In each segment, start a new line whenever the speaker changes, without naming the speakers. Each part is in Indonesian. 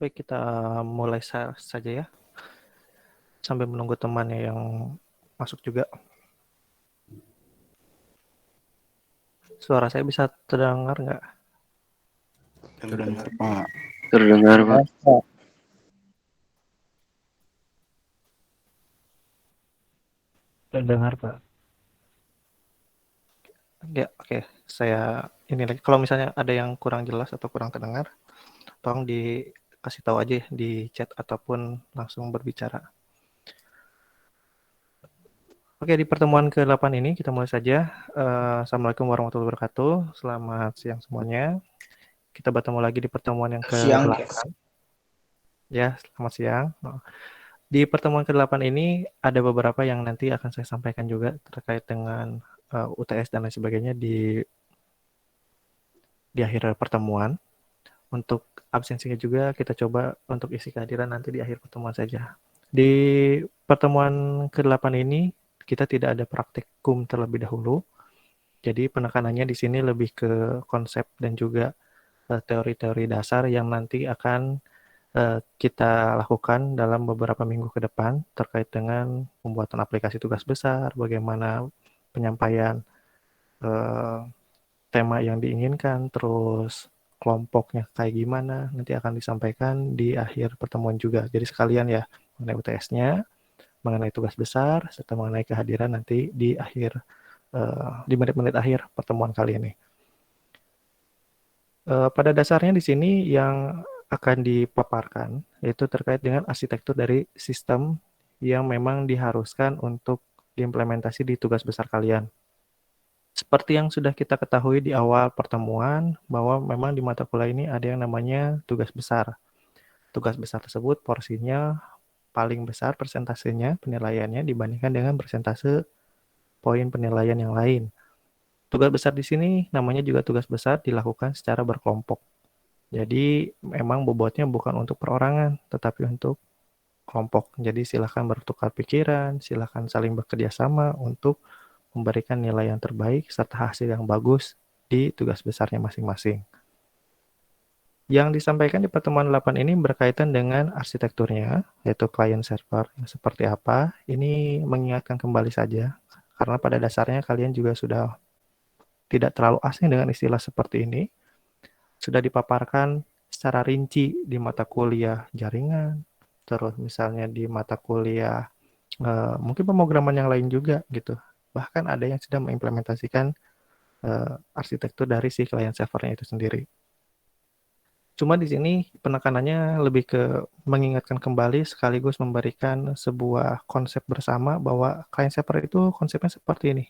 Baik, kita mulai saja ya, sambil menunggu temannya yang masuk juga. Suara saya bisa terdengar nggak?
Terdengar, Pak.
Terdengar, Pak.
Terdengar, Pak. Ya, oke. Saya ini lagi. Kalau misalnya ada yang kurang jelas atau kurang terdengar, tolong dikasih tahu aja di chat ataupun langsung berbicara. Oke, di pertemuan ke-8 ini kita mulai saja. Assalamualaikum warahmatullahi wabarakatuh. Selamat siang semuanya. Kita bertemu lagi di pertemuan yang
Siang,
ke-8. Ya, selamat siang. Di pertemuan ke-8 ini ada beberapa yang nanti akan saya sampaikan juga terkait dengan UTS dan lain sebagainya di akhir pertemuan. Untuk absensinya juga kita coba untuk isi kehadiran nanti di akhir pertemuan saja. Di pertemuan ke-8 ini kita tidak ada praktikum terlebih dahulu. Jadi penekanannya di sini lebih ke konsep dan juga teori-teori dasar yang nanti akan kita lakukan dalam beberapa minggu ke depan terkait dengan pembuatan aplikasi tugas besar, bagaimana penyampaian tema yang diinginkan, terus kelompoknya kayak gimana, nanti akan disampaikan di akhir pertemuan juga. Jadi sekalian ya, mengenai UTS-nya, mengenai tugas besar, serta mengenai kehadiran nanti di akhir, di menit-menit akhir pertemuan kali ini. Pada dasarnya di sini yang akan dipaparkan yaitu terkait dengan arsitektur dari sistem yang memang diharuskan untuk diimplementasi di tugas besar kalian. Seperti yang sudah kita ketahui di awal pertemuan, bahwa memang di mata kuliah ini ada yang namanya tugas besar. Tugas besar tersebut porsinya paling besar persentasenya penilaiannya dibandingkan dengan persentase poin penilaian yang lain. Tugas besar di sini namanya juga tugas besar dilakukan secara berkelompok. Jadi memang bobotnya bukan untuk perorangan, tetapi untuk kelompok. Jadi silakan bertukar pikiran, silakan saling bekerja sama untuk memberikan nilai yang terbaik serta hasil yang bagus di tugas besarnya masing-masing. Yang disampaikan di pertemuan 8 ini berkaitan dengan arsitekturnya, yaitu client server seperti apa. Ini mengingatkan kembali saja, karena pada dasarnya kalian juga sudah tidak terlalu asing dengan istilah seperti ini. Sudah dipaparkan secara rinci di mata kuliah jaringan, terus misalnya di mata kuliah mungkin pemrograman yang lain juga gitu. Bahkan ada yang sudah mengimplementasikan arsitektur dari si client servernya itu sendiri. Cuma di sini penekanannya lebih ke mengingatkan kembali sekaligus memberikan sebuah konsep bersama bahwa client server itu konsepnya seperti ini,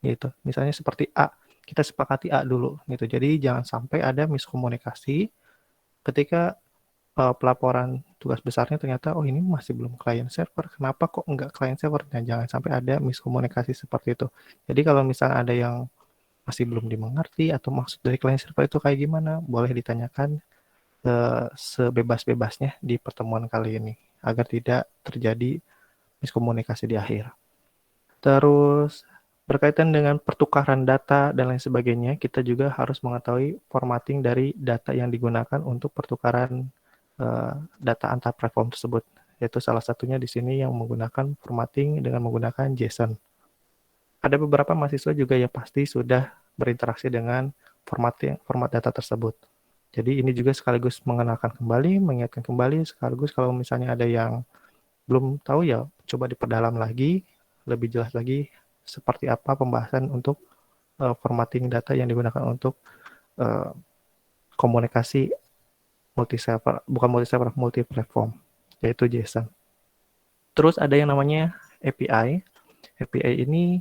gitu. Misalnya seperti A, kita sepakati A dulu, gitu. Jadi jangan sampai ada miskomunikasi ketika pelaporan tugas besarnya ternyata oh ini masih belum client server, kenapa kok enggak client server? Nah, jangan sampai ada miskomunikasi seperti itu. Jadi kalau misalnya ada yang masih belum dimengerti atau maksud dari client server itu kayak gimana, boleh ditanyakan sebebas-bebasnya di pertemuan kali ini agar tidak terjadi miskomunikasi di akhir. Terus berkaitan dengan pertukaran data dan lain sebagainya, kita juga harus mengetahui formatting dari data yang digunakan untuk pertukaran data antar platform tersebut. Yaitu salah satunya di sini yang menggunakan formatting dengan menggunakan JSON. Ada beberapa mahasiswa juga yang pasti sudah berinteraksi dengan format data tersebut. Jadi ini juga sekaligus mengenalkan kembali, mengingatkan kembali, sekaligus kalau misalnya ada yang belum tahu ya coba diperdalam lagi, lebih jelas lagi seperti apa pembahasan untuk formatting data yang digunakan untuk komunikasi multi-server, bukan multi-server, multi-platform, yaitu JSON. Terus ada yang namanya API. API ini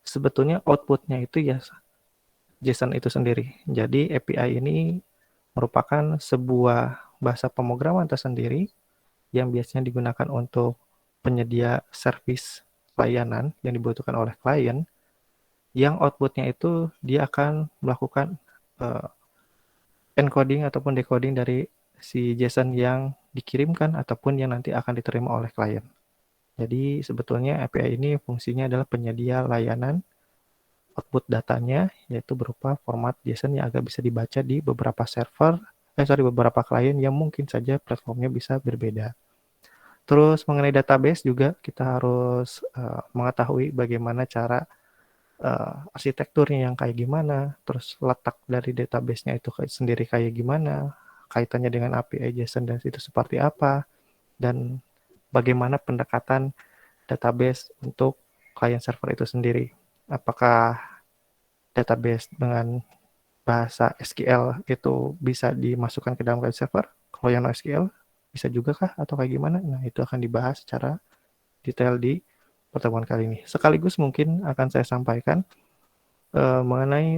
sebetulnya outputnya itu ya JSON itu sendiri. Jadi API ini merupakan sebuah bahasa pemrograman tersendiri yang biasanya digunakan untuk penyedia service layanan yang dibutuhkan oleh klien, yang outputnya itu dia akan melakukan encoding ataupun decoding dari si JSON yang dikirimkan ataupun yang nanti akan diterima oleh klien. Jadi sebetulnya API ini fungsinya adalah penyedia layanan output datanya, yaitu berupa format JSON yang agak bisa dibaca di beberapa server beberapa klien yang mungkin saja platformnya bisa berbeda. Terus mengenai database juga kita harus mengetahui bagaimana cara arsitekturnya yang kayak gimana, terus letak dari database-nya itu sendiri kayak gimana, kaitannya dengan API JSON dan itu seperti apa, dan bagaimana pendekatan database untuk client server itu sendiri. Apakah database dengan bahasa SQL itu bisa dimasukkan ke dalam client server? Kalau yang NoSQL bisa juga kah atau kayak gimana? Nah, itu akan dibahas secara detail di pertemuan kali ini. Sekaligus mungkin akan saya sampaikan mengenai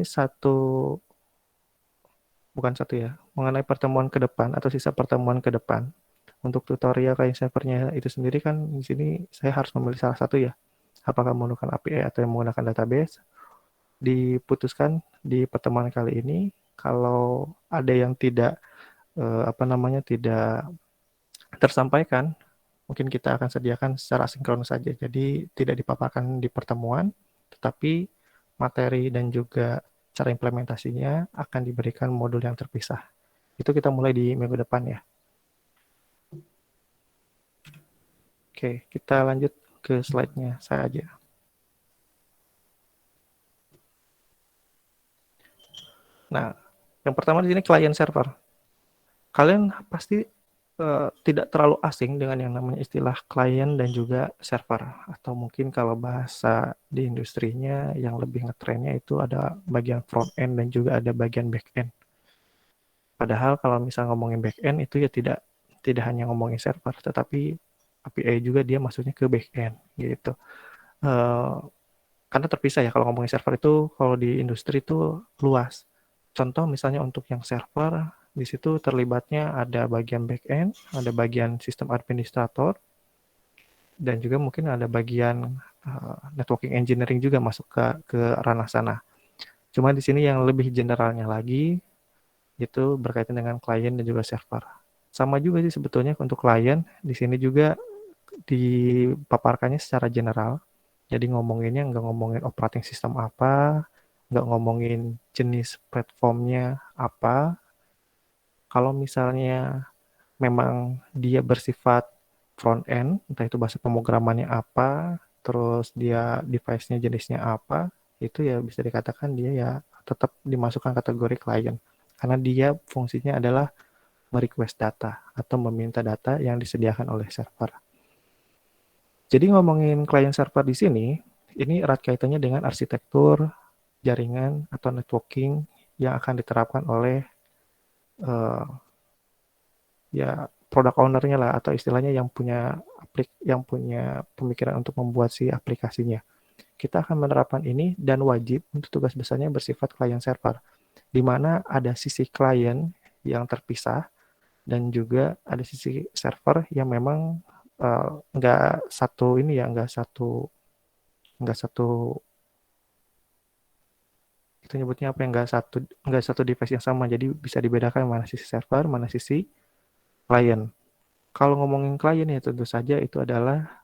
mengenai pertemuan ke depan atau sisa pertemuan ke depan. Untuk tutorial client servernya itu sendiri kan di sini saya harus memilih salah satu ya. Apakah menggunakan API atau yang menggunakan database? Diputuskan di pertemuan kali ini. Kalau ada yang tidak tidak tersampaikan, mungkin kita akan sediakan secara sinkronus saja. Jadi tidak dipaparkan di pertemuan, tetapi materi dan juga cara implementasinya akan diberikan modul yang terpisah. Itu kita mulai di minggu depan ya. Oke, kita lanjut ke slide-nya saya aja. Nah, yang pertama di sini client server. Kalian pasti tidak terlalu asing dengan yang namanya istilah client dan juga server. Atau mungkin kalau bahasa di industrinya yang lebih ngetrennya itu ada bagian front end dan juga ada bagian back end. Padahal kalau misalnya ngomongin back end itu ya tidak hanya ngomongin server, tetapi API juga dia masuknya ke back end gitu. Karena terpisah ya kalau ngomongin server itu kalau di industri itu luas. Contoh misalnya untuk yang server, di situ terlibatnya ada bagian back-end, ada bagian sistem administrator, dan juga mungkin ada bagian networking engineering juga masuk ke ranah sana. Cuma di sini yang lebih generalnya lagi, itu berkaitan dengan klien dan juga server. Sama juga sih sebetulnya untuk klien, di sini juga dipaparkannya secara general. Jadi ngomonginnya nggak ngomongin operating system apa, nggak ngomongin jenis platformnya apa. Kalau misalnya memang dia bersifat front end, entah itu bahasa pemrogramannya apa, terus dia device-nya jenisnya apa, itu ya bisa dikatakan dia ya tetap dimasukkan kategori client. Karena dia fungsinya adalah merequest data atau meminta data yang disediakan oleh server. Jadi ngomongin client server di sini, ini erat kaitannya dengan arsitektur jaringan atau networking yang akan diterapkan oleh ya product owner-nya lah atau istilahnya yang punya pemikiran untuk membuat si aplikasinya. Kita akan menerapkan ini dan wajib untuk tugas besarnya bersifat client server, di mana ada sisi klien yang terpisah dan juga ada sisi server yang memang nggak satu ini ya nggak satu kita nyebutnya apa yang nggak satu device yang sama, jadi bisa dibedakan mana sisi server mana sisi klien. Kalau ngomongin klien ya tentu saja itu adalah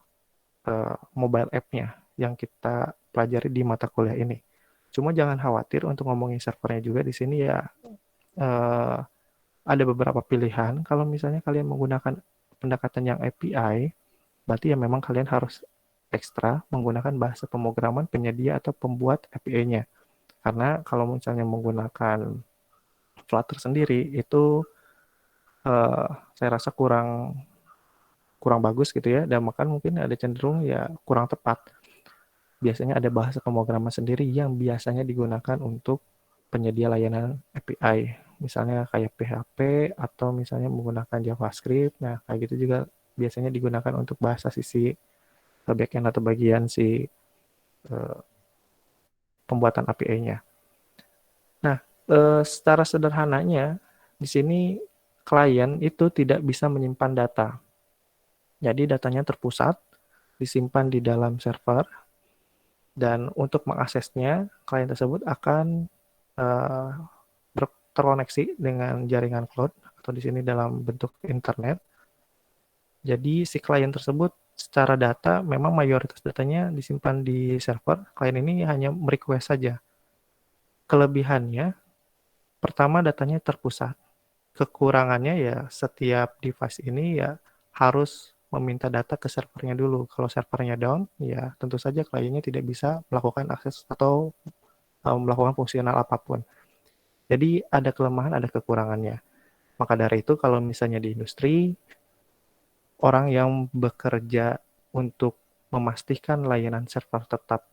mobile app-nya yang kita pelajari di mata kuliah ini. Cuma jangan khawatir untuk ngomongin servernya juga di sini ya uh, ada beberapa pilihan. Kalau misalnya kalian menggunakan pendekatan yang API, berarti ya memang kalian harus ekstra menggunakan bahasa pemrograman penyedia atau pembuat API-nya. Karena kalau misalnya menggunakan Flutter sendiri itu saya rasa kurang bagus gitu ya, dan bahkan mungkin ada cenderung ya kurang tepat. Biasanya ada bahasa pemrograman sendiri yang biasanya digunakan untuk penyedia layanan API. Misalnya kayak PHP atau misalnya menggunakan JavaScript. Nah, kayak gitu juga biasanya digunakan untuk bahasa sisi backend atau bagian si pembuatan API-nya. Nah, secara sederhananya di sini klien itu tidak bisa menyimpan data. Jadi datanya terpusat, disimpan di dalam server, dan untuk mengaksesnya, klien tersebut akan terkoneksi dengan jaringan cloud, atau di sini dalam bentuk internet. Jadi si klien tersebut secara data, memang mayoritas datanya disimpan di server, klien ini hanya merequest saja. Kelebihannya, pertama datanya terpusat. kekurangannya ya setiap device ini ya harus meminta data ke servernya dulu. Kalau servernya down, ya tentu saja kliennya tidak bisa melakukan akses atau melakukan fungsional apapun. Jadi ada kelemahan, ada kekurangannya. Maka dari itu kalau misalnya di industri, orang yang bekerja untuk memastikan layanan server tetap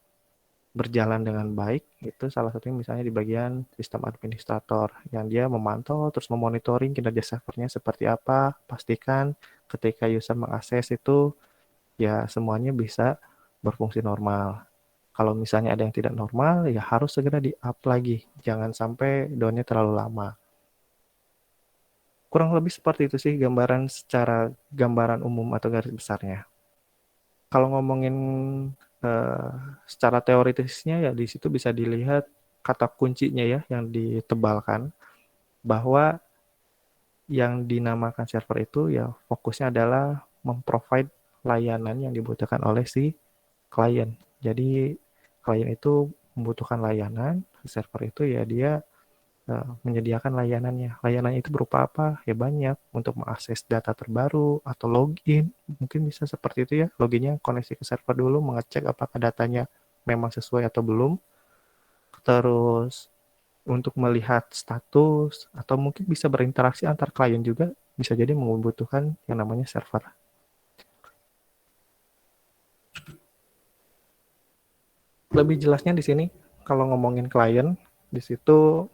berjalan dengan baik, itu salah satunya misalnya di bagian sistem administrator, yang dia memantau terus memonitoring kinerja servernya seperti apa, pastikan ketika user mengakses itu ya semuanya bisa berfungsi normal. Kalau misalnya ada yang tidak normal, ya harus segera di-up lagi. Jangan sampai down-nya terlalu lama. Kurang lebih seperti itu sih gambaran umum atau garis besarnya. Kalau ngomongin eh, secara teoritisnya ya di situ bisa dilihat kata kuncinya ya yang ditebalkan bahwa yang dinamakan server itu ya fokusnya adalah memprovide layanan yang dibutuhkan oleh si klien. Jadi klien itu membutuhkan layanan, server itu ya dia menyediakan layanannya. Layanan itu berupa apa? Ya banyak, untuk mengakses data terbaru atau login. Mungkin bisa seperti itu ya, loginnya koneksi ke server dulu, mengecek apakah datanya memang sesuai atau belum. Terus untuk melihat status, atau mungkin bisa berinteraksi antar klien juga, bisa jadi membutuhkan yang namanya server. Lebih jelasnya di sini, kalau ngomongin klien, di situ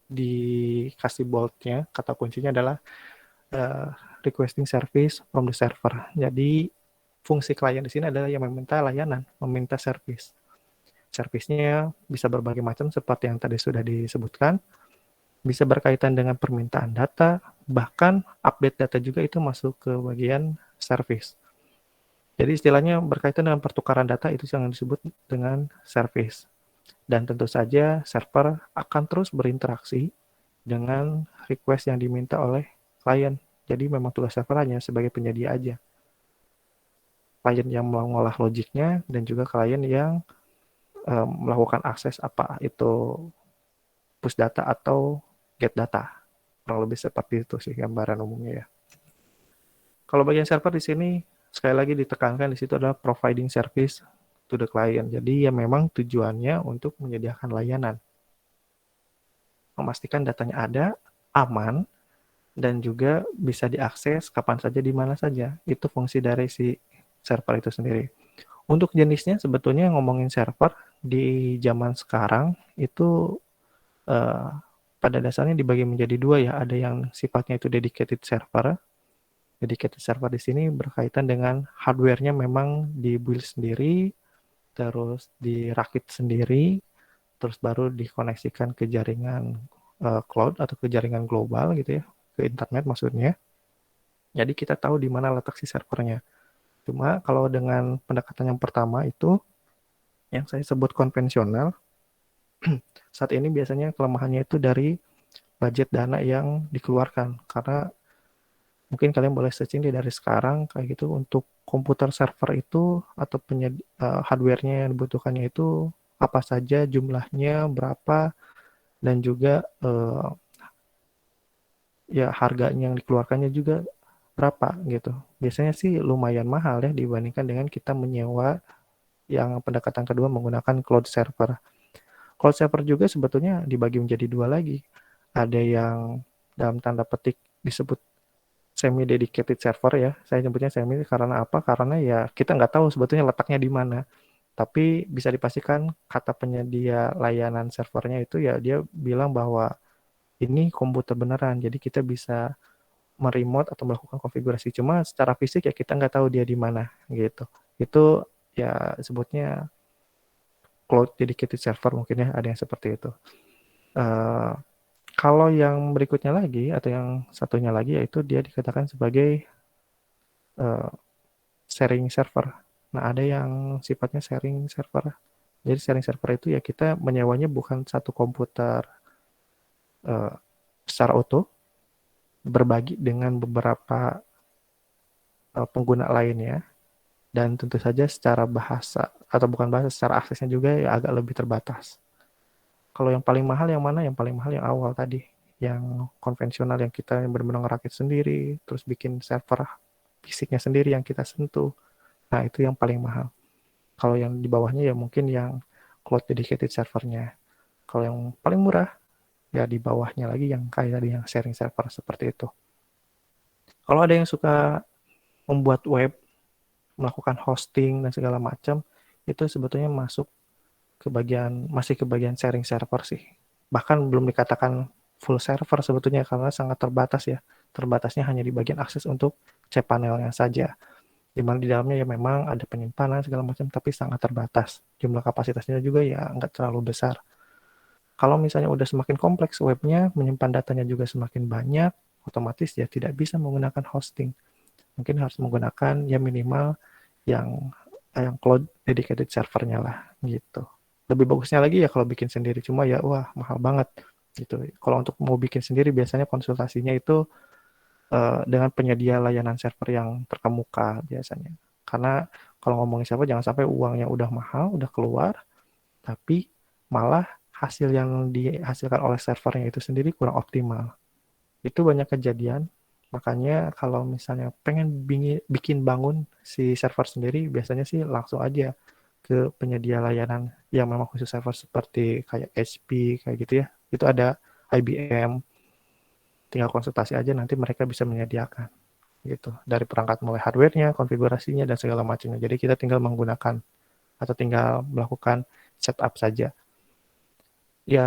dikasih boldnya, kata kuncinya adalah uh, requesting service from the server. Jadi fungsi klien di sini adalah yang meminta layanan, meminta service. Servisnya bisa berbagai macam seperti yang tadi sudah disebutkan, bisa berkaitan dengan permintaan data, bahkan update data juga itu masuk ke bagian service. Jadi istilahnya berkaitan dengan pertukaran data itu yang disebut dengan service. Dan tentu saja server akan terus berinteraksi dengan request yang diminta oleh klien. Jadi memang tugas server hanya sebagai penyedia aja. Klien yang mengolah logiknya dan juga klien yang melakukan akses apa itu push data atau get data. Kurang lebih seperti itu sih gambaran umumnya ya. Kalau bagian server di sini sekali lagi ditekankan di situ adalah providing service to the client. Jadi ya memang tujuannya untuk menyediakan layanan. Memastikan datanya ada, aman, dan juga bisa diakses kapan saja di mana saja. Itu fungsi dari si server itu sendiri. Untuk jenisnya sebetulnya ngomongin server di zaman sekarang itu eh, pada dasarnya dibagi menjadi dua ya. Ada yang sifatnya itu dedicated server. Dedicated server di sini berkaitan dengan hardware-nya memang dibuild sendiri, terus dirakit sendiri, terus baru dikoneksikan ke jaringan cloud atau ke jaringan global gitu ya, ke internet maksudnya. Jadi kita tahu di mana letak si servernya. Cuma kalau dengan pendekatan yang pertama itu, yang saya sebut konvensional, saat ini biasanya kelemahannya itu dari budget dana yang dikeluarkan. Karena mungkin kalian boleh searching dari sekarang kayak gitu untuk komputer server itu atau hardware-nya yang dibutuhkannya itu apa saja jumlahnya berapa dan juga ya harganya yang dikeluarkannya juga berapa gitu. Biasanya sih lumayan mahal ya dibandingkan dengan kita menyewa yang pendekatan kedua menggunakan cloud server. Cloud server juga sebetulnya dibagi menjadi dua lagi. Ada yang dalam tanda petik disebut semi dedicated server ya. Saya nyebutnya semi karena apa? Karena ya kita nggak tahu sebetulnya letaknya di mana. Tapi bisa dipastikan kata penyedia layanan servernya itu ya dia bilang bahwa ini komputer beneran. Jadi kita bisa meremote atau melakukan konfigurasi. Cuma secara fisik ya kita nggak tahu dia di mana gitu. Itu ya sebutnya cloud dedicated server mungkin ya ada yang seperti itu. Uh, Kalau yang berikutnya lagi atau yang satunya lagi yaitu dia dikatakan sebagai uh, sharing server. Nah ada yang sifatnya sharing server. Jadi sharing server itu ya kita menyewanya bukan satu komputer uh, secara utuh, berbagi dengan beberapa pengguna lainnya dan tentu saja secara bahasa atau bukan bahasa secara aksesnya juga ya agak lebih terbatas. Kalau yang paling mahal yang mana? Yang paling mahal yang awal tadi. yang konvensional yang kita benar-benar ngerakit sendiri, terus bikin server fisiknya sendiri yang kita sentuh. Nah, itu yang paling mahal. Kalau yang di bawahnya ya mungkin yang cloud dedicated servernya. Kalau yang paling murah ya di bawahnya lagi yang kayak tadi yang sharing server seperti itu. Kalau ada yang suka membuat web, melakukan hosting dan segala macam, itu sebetulnya masih ke bagian sharing server sih. Bahkan belum dikatakan full server sebetulnya karena sangat terbatas ya. Terbatasnya hanya di bagian akses untuk cPanel-nya saja. Di mana di dalamnya ya memang ada penyimpanan segala macam tapi sangat terbatas. Jumlah kapasitasnya juga ya nggak terlalu besar. Kalau misalnya udah semakin kompleks webnya, menyimpan datanya juga semakin banyak, otomatis ya tidak bisa menggunakan hosting. Mungkin harus menggunakan ya minimal yang cloud dedicated servernya lah gitu. Lebih bagusnya lagi ya kalau bikin sendiri, cuma ya wah mahal banget gitu. Kalau untuk mau bikin sendiri biasanya konsultasinya itu dengan penyedia layanan server yang terkemuka biasanya. Karena kalau ngomongin server jangan sampai uangnya udah mahal, udah keluar, tapi malah hasil yang dihasilkan oleh servernya itu sendiri kurang optimal. Itu banyak kejadian, makanya kalau misalnya pengen bikin bangun si server sendiri, biasanya sih langsung aja ke penyedia layanan yang memang khusus server seperti kayak HP, kayak gitu ya. Itu ada IBM, tinggal konsultasi aja nanti mereka bisa menyediakan gitu. Dari perangkat mulai hardware-nya, konfigurasinya, dan segala macamnya. Jadi kita tinggal menggunakan atau tinggal melakukan setup saja. Ya,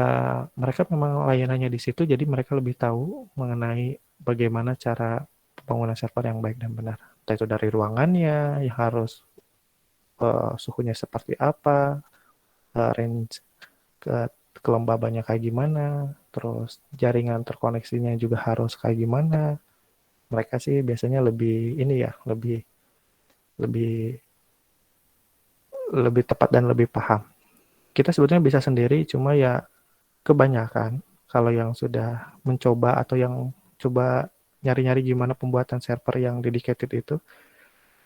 mereka memang layanannya di situ, jadi mereka lebih tahu mengenai bagaimana cara pembangunan server yang baik dan benar. Entah itu dari ruangannya, yang harus suhunya seperti apa, range kelembabannya kayak gimana, terus jaringan terkoneksinya juga harus kayak gimana. Mereka sih biasanya lebih ini ya, lebih lebih lebih tepat dan lebih paham. Kita sebetulnya bisa sendiri, cuma ya kebanyakan kalau yang sudah mencoba atau yang coba nyari-nyari gimana pembuatan server yang dedicated itu,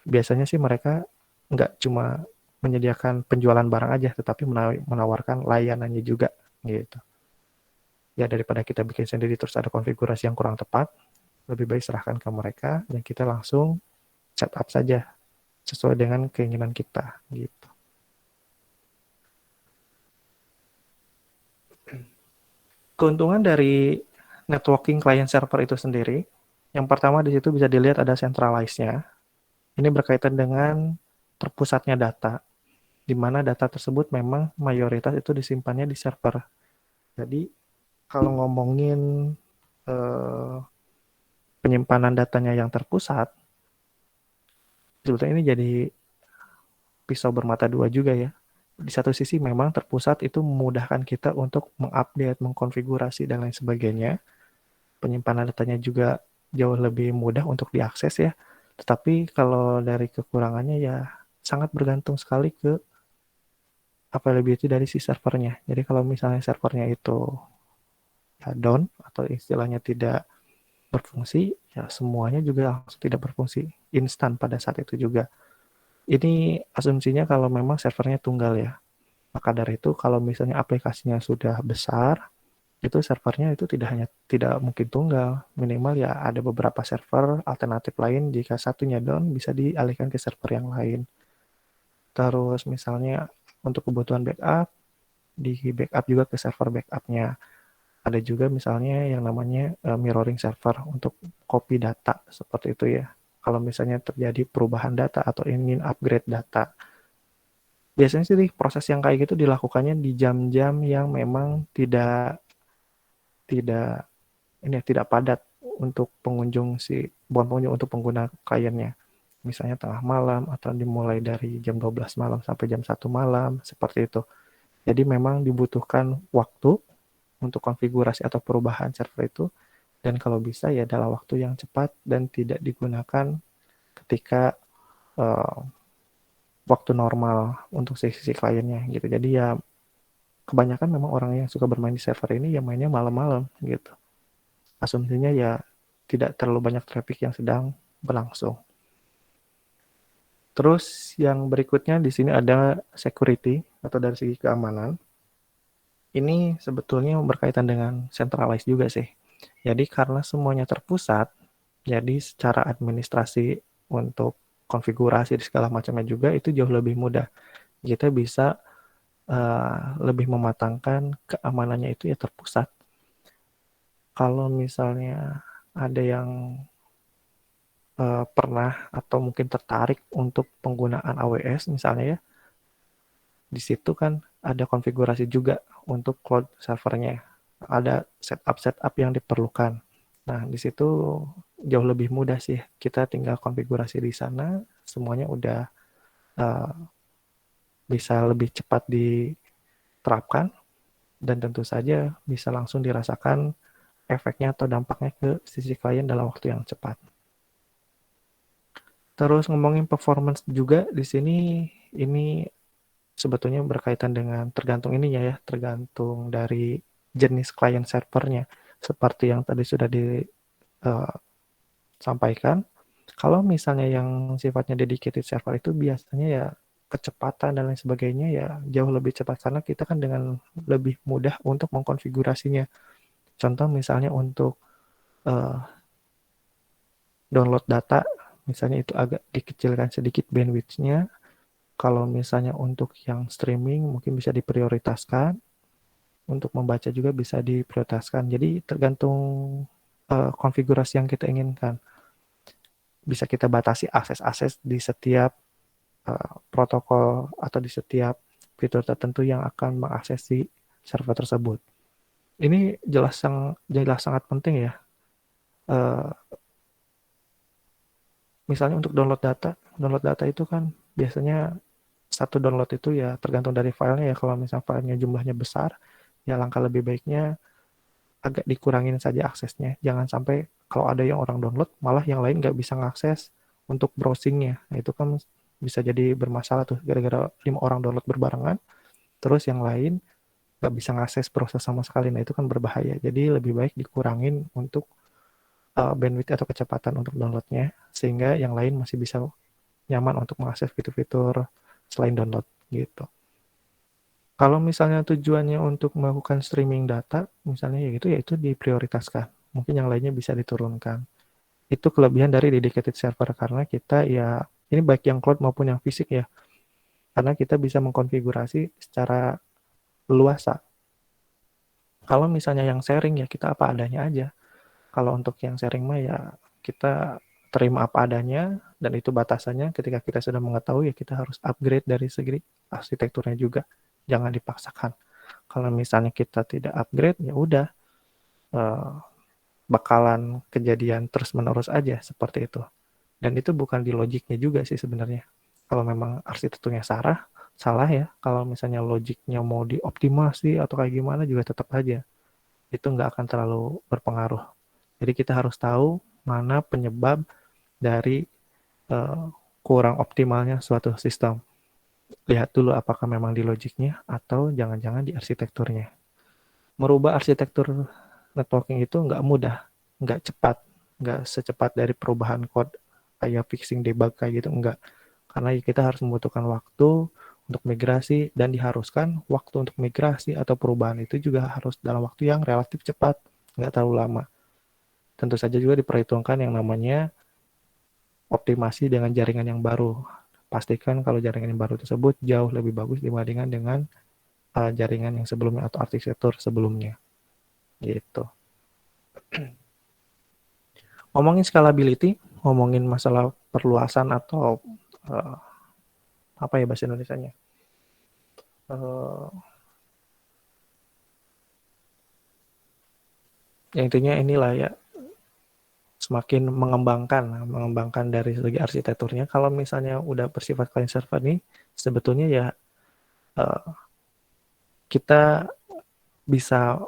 biasanya sih mereka nggak cuma menyediakan penjualan barang aja, tetapi menawarkan layanannya juga gitu. Ya daripada kita bikin sendiri terus ada konfigurasi yang kurang tepat, lebih baik serahkan ke mereka dan kita langsung setup saja sesuai dengan keinginan kita gitu. Keuntungan dari networking client server itu sendiri, yang pertama di situ bisa dilihat ada centralize-nya. Ini berkaitan dengan terpusatnya data, di mana data tersebut memang mayoritas itu disimpannya di server. Jadi kalau ngomongin penyimpanan datanya yang terpusat, sebetulnya ini jadi pisau bermata dua juga ya. Di satu sisi memang terpusat itu memudahkan kita untuk mengupdate, mengkonfigurasi, dan lain sebagainya. Penyimpanan datanya juga jauh lebih mudah untuk diakses ya. Tetapi kalau dari kekurangannya ya sangat bergantung sekali ke availability dari si servernya. Jadi kalau misalnya servernya itu ya down atau istilahnya tidak berfungsi, ya semuanya juga langsung tidak berfungsi instan pada saat itu juga. Ini asumsinya kalau memang servernya tunggal ya. Maka dari itu kalau misalnya aplikasinya sudah besar, itu servernya itu tidak mungkin tunggal. Minimal ya ada beberapa server alternatif lain jika satunya down bisa dialihkan ke server yang lain. Terus misalnya untuk kebutuhan backup, di backup juga ke server backupnya. Ada juga misalnya yang namanya mirroring server untuk copy data seperti itu ya. Kalau misalnya terjadi perubahan data atau ingin upgrade data. Biasanya sih proses yang kayak gitu dilakukannya di jam-jam yang memang tidak tidak padat untuk bukan pengunjung untuk pengguna kliennya. Misalnya tengah malam atau dimulai dari jam 12 malam sampai jam 1 malam, seperti itu. Jadi memang dibutuhkan waktu untuk konfigurasi atau perubahan server itu, dan kalau bisa ya dalam waktu yang cepat dan tidak digunakan ketika waktu normal untuk sisi kliennya gitu. Jadi ya kebanyakan memang orang yang suka bermain di server ini ya mainnya malam-malam gitu. Asumsinya ya tidak terlalu banyak traffic yang sedang berlangsung. Terus yang berikutnya di sini ada security atau dari segi keamanan. Ini sebetulnya berkaitan dengan centralized juga sih. Jadi karena semuanya terpusat, jadi secara administrasi untuk konfigurasi di segala macamnya juga itu jauh lebih mudah. Kita bisa lebih mematangkan keamanannya itu ya terpusat. Kalau misalnya ada yang pernah atau mungkin tertarik untuk penggunaan AWS misalnya ya, di situ kan ada konfigurasi juga untuk cloud servernya. Ada setup yang diperlukan. Nah, di situ jauh lebih mudah sih. Kita tinggal konfigurasi di sana, semuanya udah uh, bisa lebih cepat diterapkan dan tentu saja bisa langsung dirasakan efeknya atau dampaknya ke sisi klien dalam waktu yang cepat. Terus ngomongin performance juga di sini, ini sebetulnya berkaitan dengan tergantung ininya ya, tergantung dari jenis klien servernya. Seperti yang tadi sudah disampaikan, kalau misalnya yang sifatnya dedicated server itu biasanya ya kecepatan dan lain sebagainya ya jauh lebih cepat karena kita kan dengan lebih mudah untuk mengkonfigurasinya. Contoh misalnya untuk uh, download data, misalnya itu agak dikecilkan sedikit bandwidth-nya. Kalau misalnya untuk yang streaming mungkin bisa diprioritaskan, untuk membaca juga bisa diprioritaskan. Jadi tergantung konfigurasi yang kita inginkan. Bisa kita batasi akses-akses di setiap protokol atau di setiap fitur tertentu yang akan mengakses si server tersebut. Ini jelas sangat penting ya. Uh, Misalnya untuk download data itu kan biasanya satu download itu ya tergantung dari filenya ya. Kalau misalnya filenya jumlahnya besar, ya langkah lebih baiknya agak dikurangin saja aksesnya. Jangan sampai kalau ada yang orang download, malah yang lain nggak bisa ngakses untuk browsingnya. Nah, itu kan bisa jadi bermasalah tuh, gara-gara 5 orang download berbarengan, terus yang lain nggak bisa ngakses proses sama sekali. Nah, itu kan berbahaya. Jadi lebih baik dikurangin untuk bandwidth atau kecepatan untuk downloadnya, sehingga yang lain masih bisa nyaman untuk mengakses fitur-fitur selain download gitu. Kalau misalnya tujuannya untuk melakukan streaming data, misalnya ya gitu, ya itu diprioritaskan. Mungkin yang lainnya bisa diturunkan. Itu kelebihan dari dedicated server karena kita ya, ini baik yang cloud maupun yang fisik ya, karena kita bisa mengkonfigurasi secara luasa. Kalau misalnya yang sharing ya kita apa adanya aja. Kalau untuk yang sharing mah ya kita terima apa adanya dan itu batasannya ketika kita sudah mengetahui ya kita harus upgrade dari segi arsitekturnya juga. Jangan dipaksakan. Kalau misalnya kita tidak upgrade ya udah eh, bakalan kejadian terus-menerus aja seperti itu. Dan itu bukan di logiknya juga sih sebenarnya. Kalau memang arsitekturnya salah ya. Kalau misalnya logiknya mau dioptimasi atau kayak gimana juga tetap aja. Itu nggak akan terlalu berpengaruh. Jadi kita harus tahu mana penyebab dari uh, kurang optimalnya suatu sistem. Lihat dulu apakah memang di logiknya atau jangan-jangan di arsitekturnya. Merubah arsitektur networking itu nggak mudah, nggak cepat, nggak secepat dari perubahan code kayak fixing debug kayak gitu, enggak. Karena kita harus membutuhkan waktu untuk migrasi dan diharuskan waktu untuk migrasi atau perubahan itu juga harus dalam waktu yang relatif cepat, nggak terlalu lama. Tentu saja juga diperhitungkan yang namanya optimasi dengan jaringan yang baru. Pastikan kalau jaringan yang baru tersebut jauh lebih bagus dibandingkan dengan jaringan yang sebelumnya atau arsitektur sebelumnya. Gitu. Ngomongin scalability, ngomongin masalah perluasan atau uh, apa ya bahasa Indonesianya? Uh, yang intinya inilah ya semakin mengembangkan dari segi arsitekturnya. Kalau misalnya udah bersifat client server nih, sebetulnya ya uh, kita bisa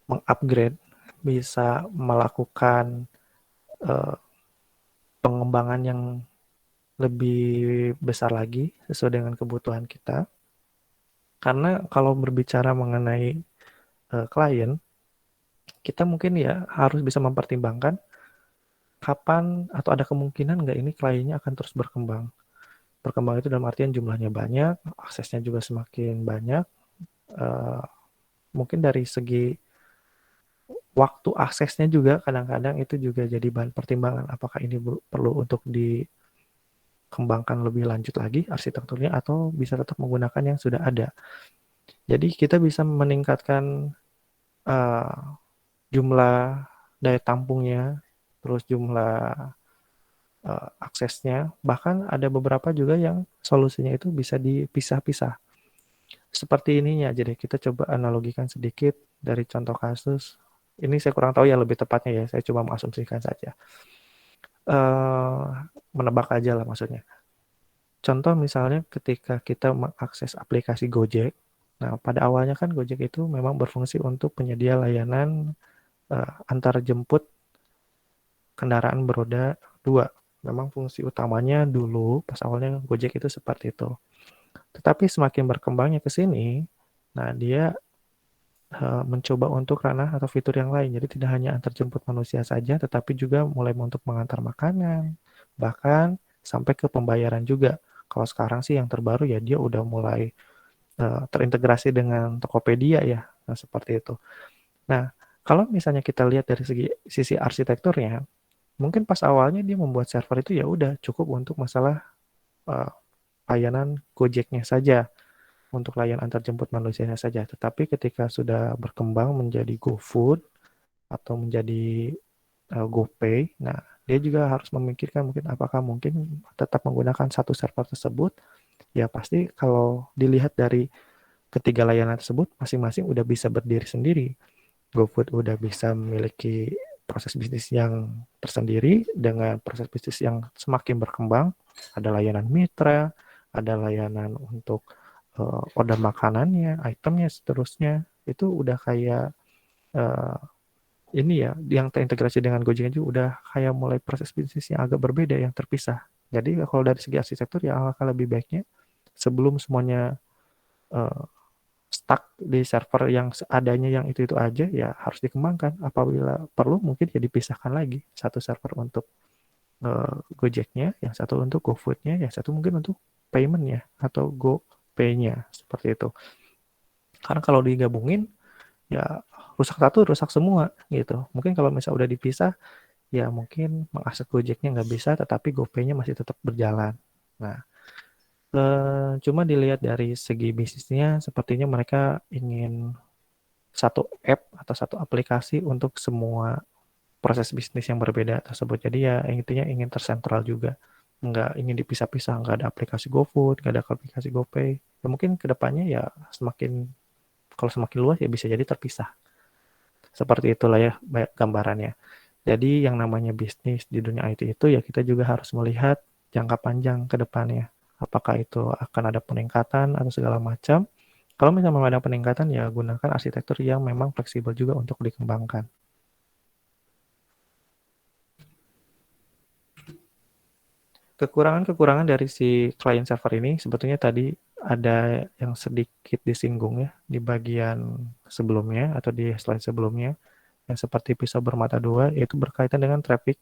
mengupgrade, bisa melakukan uh, pengembangan yang lebih besar lagi sesuai dengan kebutuhan kita. Karena kalau berbicara mengenai klien, kita mungkin ya harus bisa mempertimbangkan kapan atau ada kemungkinan nggak ini kliennya akan terus berkembang. Berkembang itu dalam artian jumlahnya banyak, aksesnya juga semakin banyak. Uh, Mungkin dari segi waktu aksesnya juga kadang-kadang itu juga jadi bahan pertimbangan. Apakah ini perlu untuk dikembangkan lebih lanjut lagi arsitekturnya atau bisa tetap menggunakan yang sudah ada. Jadi kita bisa meningkatkan uh, jumlah daya tampungnya, terus jumlah aksesnya. Bahkan ada beberapa juga yang solusinya itu bisa dipisah-pisah. Seperti ininya, jadi kita coba analogikan sedikit dari contoh kasus. Ini saya kurang tahu ya lebih tepatnya ya, saya cuma mengasumsikan saja. Menebak aja lah maksudnya. Contoh misalnya ketika kita mengakses aplikasi Gojek, nah pada awalnya kan Gojek itu memang berfungsi untuk penyedia layanan antar jemput kendaraan beroda 2. Memang fungsi utamanya dulu pas awalnya Gojek itu seperti itu. Tetapi semakin berkembangnya ke sini, nah dia mencoba untuk ranah atau fitur yang lain. Jadi tidak hanya antar jemput manusia saja, tetapi juga mulai untuk mengantar makanan, bahkan sampai ke pembayaran juga. Kalau sekarang sih yang terbaru ya dia udah mulai terintegrasi dengan Tokopedia ya, nah seperti itu. Nah, kalau misalnya kita lihat dari sisi arsitekturnya, mungkin pas awalnya dia membuat server itu ya udah cukup untuk masalah uh, layanan Gojeknya saja, untuk layanan antar jemput manusianya saja. Tetapi ketika sudah berkembang menjadi GoFood atau menjadi GoPay, nah dia juga harus memikirkan mungkin apakah mungkin tetap menggunakan satu server tersebut. Ya pasti kalau dilihat dari ketiga layanan tersebut masing-masing udah bisa berdiri sendiri. GoFood udah bisa memiliki proses bisnis yang tersendiri dengan proses bisnis yang semakin berkembang. Ada layanan mitra, ada layanan untuk order makanannya, itemnya, seterusnya. Itu udah kayak uh, ini ya, yang terintegrasi dengan Gojek juga udah kayak mulai proses bisnis yang agak berbeda, yang terpisah. Jadi kalau dari segi arsitektur ya alangkah lebih baiknya sebelum semuanya uh, stuck di server yang seadanya yang itu aja ya harus dikembangkan. Apabila perlu mungkin ya dipisahkan lagi. Satu server untuk Gojeknya, yang satu untuk GoFood-nya, yang satu mungkin untuk payment-nya atau GoPay-nya seperti itu. Karena kalau digabungin ya rusak satu rusak semua gitu. Mungkin kalau misalnya udah dipisah ya mungkin mengakses Gojeknya nggak bisa tetapi GoPay-nya masih tetap berjalan. Nah, cuma dilihat dari segi bisnisnya sepertinya mereka ingin satu app atau satu aplikasi untuk semua proses bisnis yang berbeda tersebut. Jadi ya intinya ingin tersentral juga. Nggak ingin dipisah-pisah, nggak ada aplikasi GoFood, nggak ada aplikasi GoPay. Ya mungkin kedepannya ya kalau semakin luas ya bisa jadi terpisah. Seperti itulah ya gambarannya. Jadi yang namanya bisnis di dunia IT itu ya kita juga harus melihat jangka panjang ke depannya. Apakah itu akan ada peningkatan atau segala macam. Kalau misalnya ada peningkatan ya gunakan arsitektur yang memang fleksibel juga untuk dikembangkan. Kekurangan-kekurangan dari si client server ini sebetulnya tadi ada yang sedikit disinggung ya di bagian sebelumnya atau di slide sebelumnya yang seperti pisau bermata dua yaitu berkaitan dengan traffic.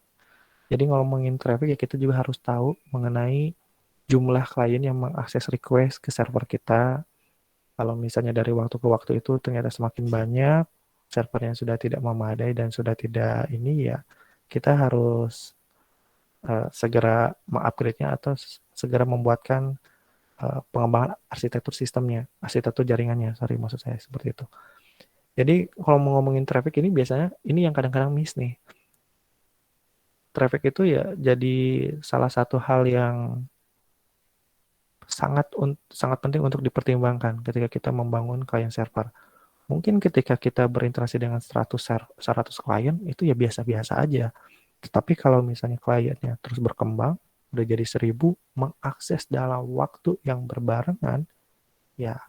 Jadi ngomongin traffic ya kita juga harus tahu mengenai jumlah klien yang mengakses request ke server kita. Kalau misalnya dari waktu ke waktu itu ternyata semakin banyak servernya sudah tidak memadai dan sudah tidak ini ya kita harus segera mengupgrade-nya atau segera membuatkan pengembangan arsitektur sistemnya, arsitektur jaringannya, sorry maksud saya seperti itu. Jadi kalau mau ngomongin traffic ini biasanya ini yang kadang-kadang miss nih. Traffic itu ya jadi salah satu hal yang sangat sangat penting untuk dipertimbangkan ketika kita membangun client server. Mungkin ketika kita berinteraksi dengan 100 klien itu ya biasa-biasa aja. Tetapi kalau misalnya kliennya terus berkembang, udah jadi 1000, mengakses dalam waktu yang berbarengan, ya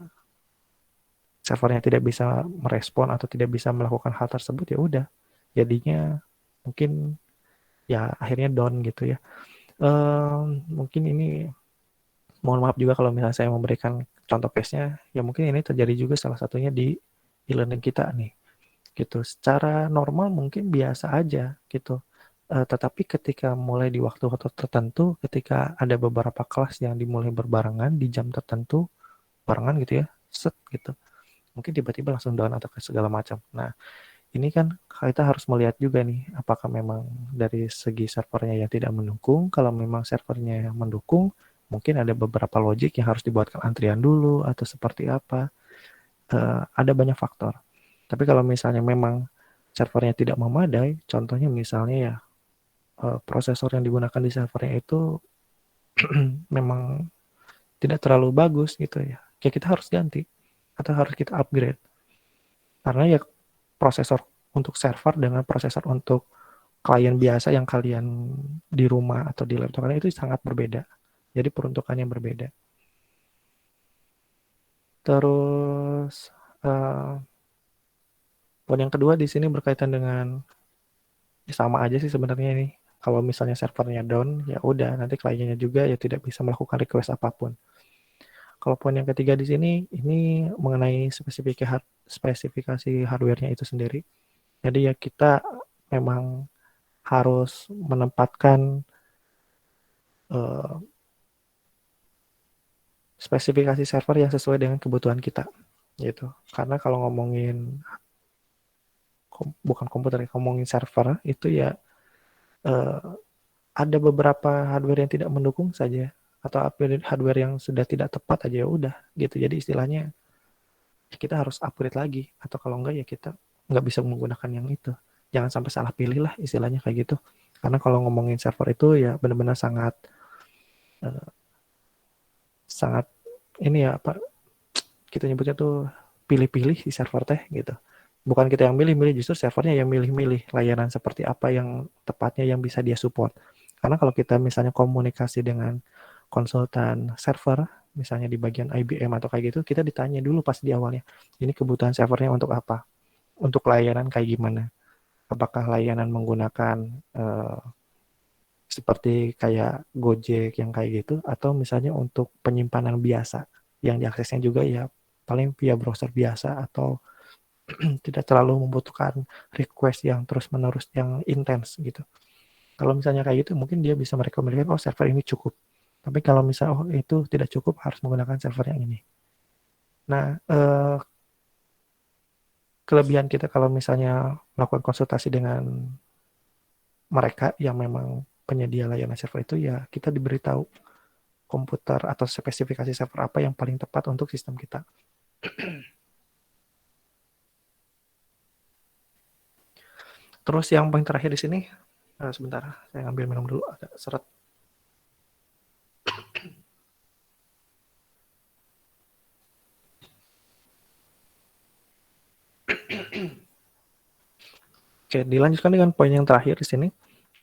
servernya tidak bisa merespon atau tidak bisa melakukan hal tersebut, ya udah. Jadinya mungkin ya akhirnya down gitu ya. Mungkin ini mohon maaf juga kalau misalnya saya memberikan contoh case-nya, ya mungkin ini terjadi juga salah satunya di e-learning kita nih. Gitu. Secara normal mungkin biasa aja gitu. Tetapi ketika mulai di waktu-waktu tertentu, ketika ada beberapa kelas yang dimulai berbarengan di jam tertentu, barengan gitu ya, set gitu. Mungkin tiba-tiba langsung down atau segala macam. Nah, ini kan kita harus melihat juga nih, apakah memang dari segi servernya yang tidak mendukung. Kalau memang servernya yang mendukung, mungkin ada beberapa logic yang harus dibuatkan antrian dulu atau seperti apa. Ada banyak faktor. Tapi kalau misalnya memang servernya tidak memadai, contohnya misalnya ya prosesor yang digunakan di servernya itu memang tidak terlalu bagus gitu ya. Ya kita harus ganti atau harus kita upgrade. Karena ya prosesor untuk server dengan prosesor untuk klien biasa yang kalian di rumah atau di laptop kalian itu sangat berbeda. Jadi peruntukannya berbeda. Terus poin yang kedua di sini berkaitan dengan ya sama aja sih sebenarnya ini. Kalau misalnya servernya down, ya udah nanti kliennya juga ya tidak bisa melakukan request apapun. Kalau poin yang ketiga di sini ini mengenai spesifikasi hardware-nya itu sendiri. Jadi ya kita memang harus menempatkan spesifikasi server yang sesuai dengan kebutuhan kita gitu. Karena kalau ngomongin bukan komputer, ngomongin server itu ya eh, ada beberapa hardware yang tidak mendukung saja atau hardware yang sudah tidak tepat aja ya udah gitu. Jadi istilahnya kita harus upgrade lagi atau kalau enggak ya kita nggak bisa menggunakan yang itu. Jangan sampai salah pilih lah istilahnya kayak gitu. Karena kalau ngomongin server itu ya benar-benar sangat eh, sangat ini ya apa kita nyebutnya tuh pilih-pilih si server teh gitu. Bukan kita yang milih-milih, justru servernya yang milih-milih layanan seperti apa yang tepatnya yang bisa dia support. Karena kalau kita misalnya komunikasi dengan konsultan server, misalnya di bagian IBM atau kayak gitu, kita ditanya dulu pas di awalnya, ini kebutuhan servernya untuk apa? Untuk layanan kayak gimana? Apakah layanan menggunakan seperti kayak Gojek yang kayak gitu, atau misalnya untuk penyimpanan biasa, yang diaksesnya juga ya paling via browser biasa atau tidak terlalu membutuhkan request yang terus-menerus yang intens gitu. Kalau misalnya kayak gitu, mungkin dia bisa merekomendasikan, oh server ini cukup. Tapi kalau misalnya, oh itu tidak cukup, harus menggunakan server yang ini. Nah, kelebihan kita kalau misalnya melakukan konsultasi dengan mereka yang memang penyedia layanan server itu, ya kita diberitahu komputer atau spesifikasi server apa yang paling tepat untuk sistem kita. Terus yang paling terakhir di sini, sebentar, saya ngambil minum dulu, agak seret. Oke, dilanjutkan dengan poin yang terakhir di sini,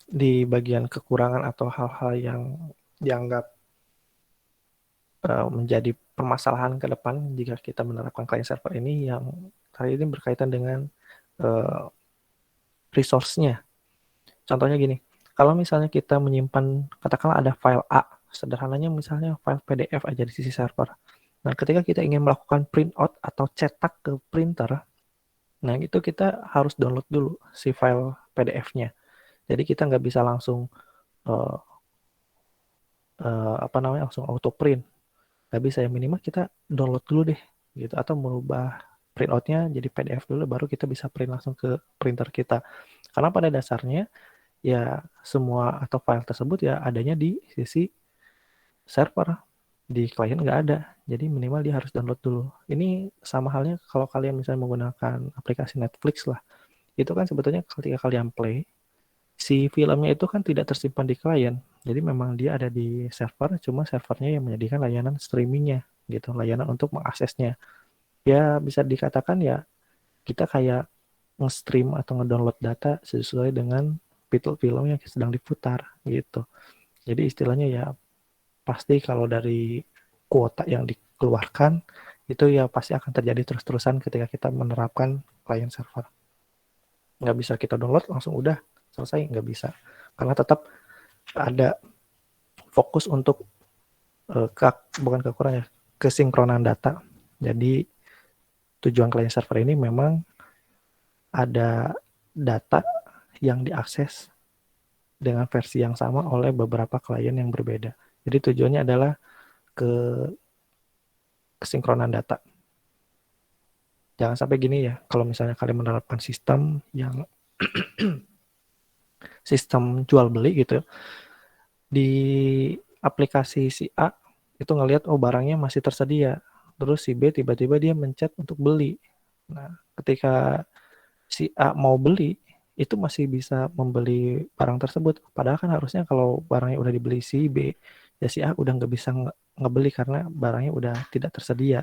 di bagian kekurangan atau hal-hal yang dianggap menjadi permasalahan ke depan jika kita menerapkan client server ini, yang tadi ini berkaitan dengan resource-nya. Contohnya gini, kalau misalnya kita menyimpan, katakanlah ada file A, sederhananya misalnya file PDF aja di sisi server. Nah, ketika kita ingin melakukan print out atau cetak ke printer, nah itu kita harus download dulu si file PDF-nya. Jadi kita nggak bisa langsung uh, langsung auto print. Nggak bisa, ya minimal kita download dulu deh gitu, atau merubah printoutnya jadi PDF dulu, baru kita bisa print langsung ke printer kita. Karena pada dasarnya ya semua atau file tersebut ya adanya di sisi server, di klien nggak ada. Jadi minimal dia harus download dulu. Ini sama halnya kalau kalian misalnya menggunakan aplikasi Netflix lah, itu kan sebetulnya ketika kalian play, si filmnya itu kan tidak tersimpan di klien. Jadi memang dia ada di server, cuma servernya yang menyediakan layanan streamingnya gitu, layanan untuk mengaksesnya. Ya bisa dikatakan ya kita kayak nge-stream atau nge-download data sesuai dengan film yang sedang diputar gitu. Jadi istilahnya ya pasti kalau dari kuota yang dikeluarkan itu ya pasti akan terjadi terus-terusan ketika kita menerapkan client server. Nggak bisa kita download langsung udah selesai, nggak bisa. Karena tetap ada fokus untuk bukan kekurangan ya, kesinkronan data. Jadi tujuan client server ini memang ada data yang diakses dengan versi yang sama oleh beberapa klien yang berbeda. Jadi tujuannya adalah kesinkronan data. Jangan sampai gini ya, kalau misalnya kalian menerapkan sistem yang sistem jual beli gitu, di aplikasi si A itu ngelihat oh barangnya masih tersedia, terus si B tiba-tiba dia mencet untuk beli. Nah, ketika si A mau beli, itu masih bisa membeli barang tersebut. Padahal kan harusnya kalau barangnya udah dibeli si B, ya si A udah nggak bisa ngebeli karena barangnya udah tidak tersedia.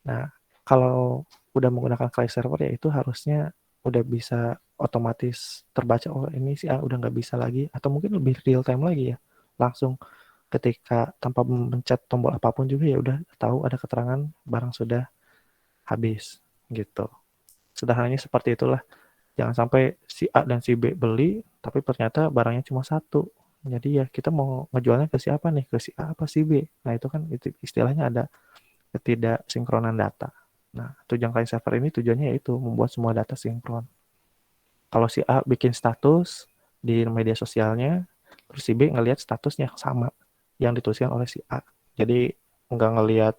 Nah, kalau udah menggunakan client server ya itu harusnya udah bisa otomatis terbaca, oh ini si A udah nggak bisa lagi, atau mungkin lebih real time lagi ya. Langsung ketika tanpa mencet tombol apapun juga ya udah tahu ada keterangan barang sudah habis gitu. Sederhananya seperti itulah. Jangan sampai si A dan si B beli, tapi ternyata barangnya cuma satu. Jadi ya kita mau ngejualnya ke siapa nih? Ke si A apa si B? Nah itu kan itu istilahnya ada ketidaksinkronan data. Nah tujuan client server ini tujuannya yaitu membuat semua data sinkron. Kalau si A bikin status di media sosialnya, terus si B ngelihat statusnya sama yang dituliskan oleh si A. Jadi nggak ngelihat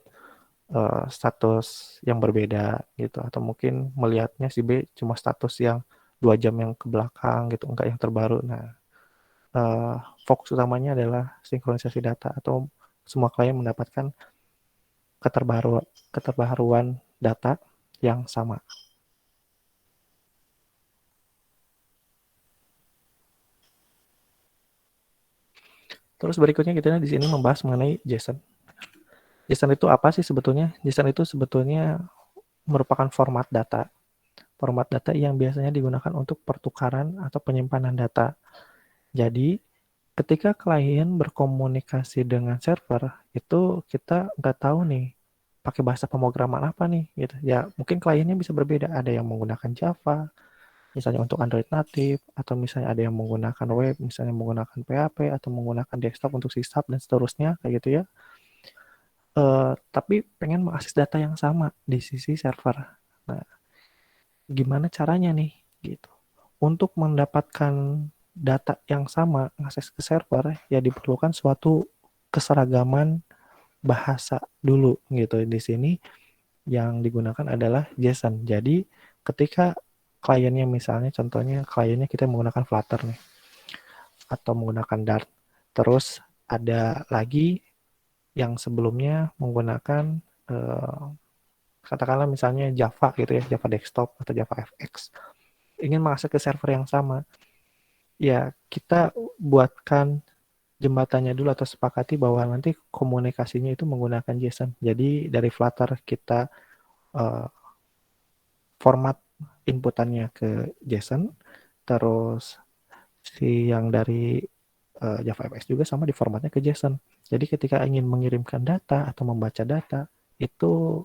status yang berbeda gitu, atau mungkin melihatnya si B cuma status yang 2 jam yang ke belakang gitu, enggak yang terbaru. Nah, uh, fokus utamanya adalah sinkronisasi data atau semua klien mendapatkan keterbaruan data yang sama. Terus berikutnya kita di sini membahas mengenai JSON. JSON itu apa sih sebetulnya? JSON itu sebetulnya merupakan format data. Format data yang biasanya digunakan untuk pertukaran atau penyimpanan data. Jadi, ketika klien berkomunikasi dengan server, itu kita nggak tahu nih pakai bahasa pemrograman apa nih gitu. Ya, mungkin kliennya bisa berbeda. Ada yang menggunakan Java, misalnya untuk Android native, atau misalnya ada yang menggunakan web, misalnya menggunakan PHP, atau menggunakan desktop untuk sysap dan seterusnya, kayak gitu ya. Tapi pengen mengakses data yang sama di sisi server. Nah, gimana caranya nih? Gitu. Untuk mendapatkan data yang sama, akses ke server, ya diperlukan suatu keseragaman bahasa dulu gitu. Di sini yang digunakan adalah JSON. Jadi ketika kliennya misalnya, contohnya kliennya kita menggunakan Flutter nih, atau menggunakan Dart. Terus ada lagi yang sebelumnya menggunakan eh, katakanlah misalnya Java gitu ya, Java Desktop atau Java FX. Ingin mengakses ke server yang sama, ya kita buatkan jembatannya dulu atau sepakati bahwa nanti komunikasinya itu menggunakan JSON. Jadi dari Flutter kita uh, format inputannya ke JSON, terus si yang dari Java FX juga sama di formatnya ke JSON. Jadi ketika ingin mengirimkan data atau membaca data, itu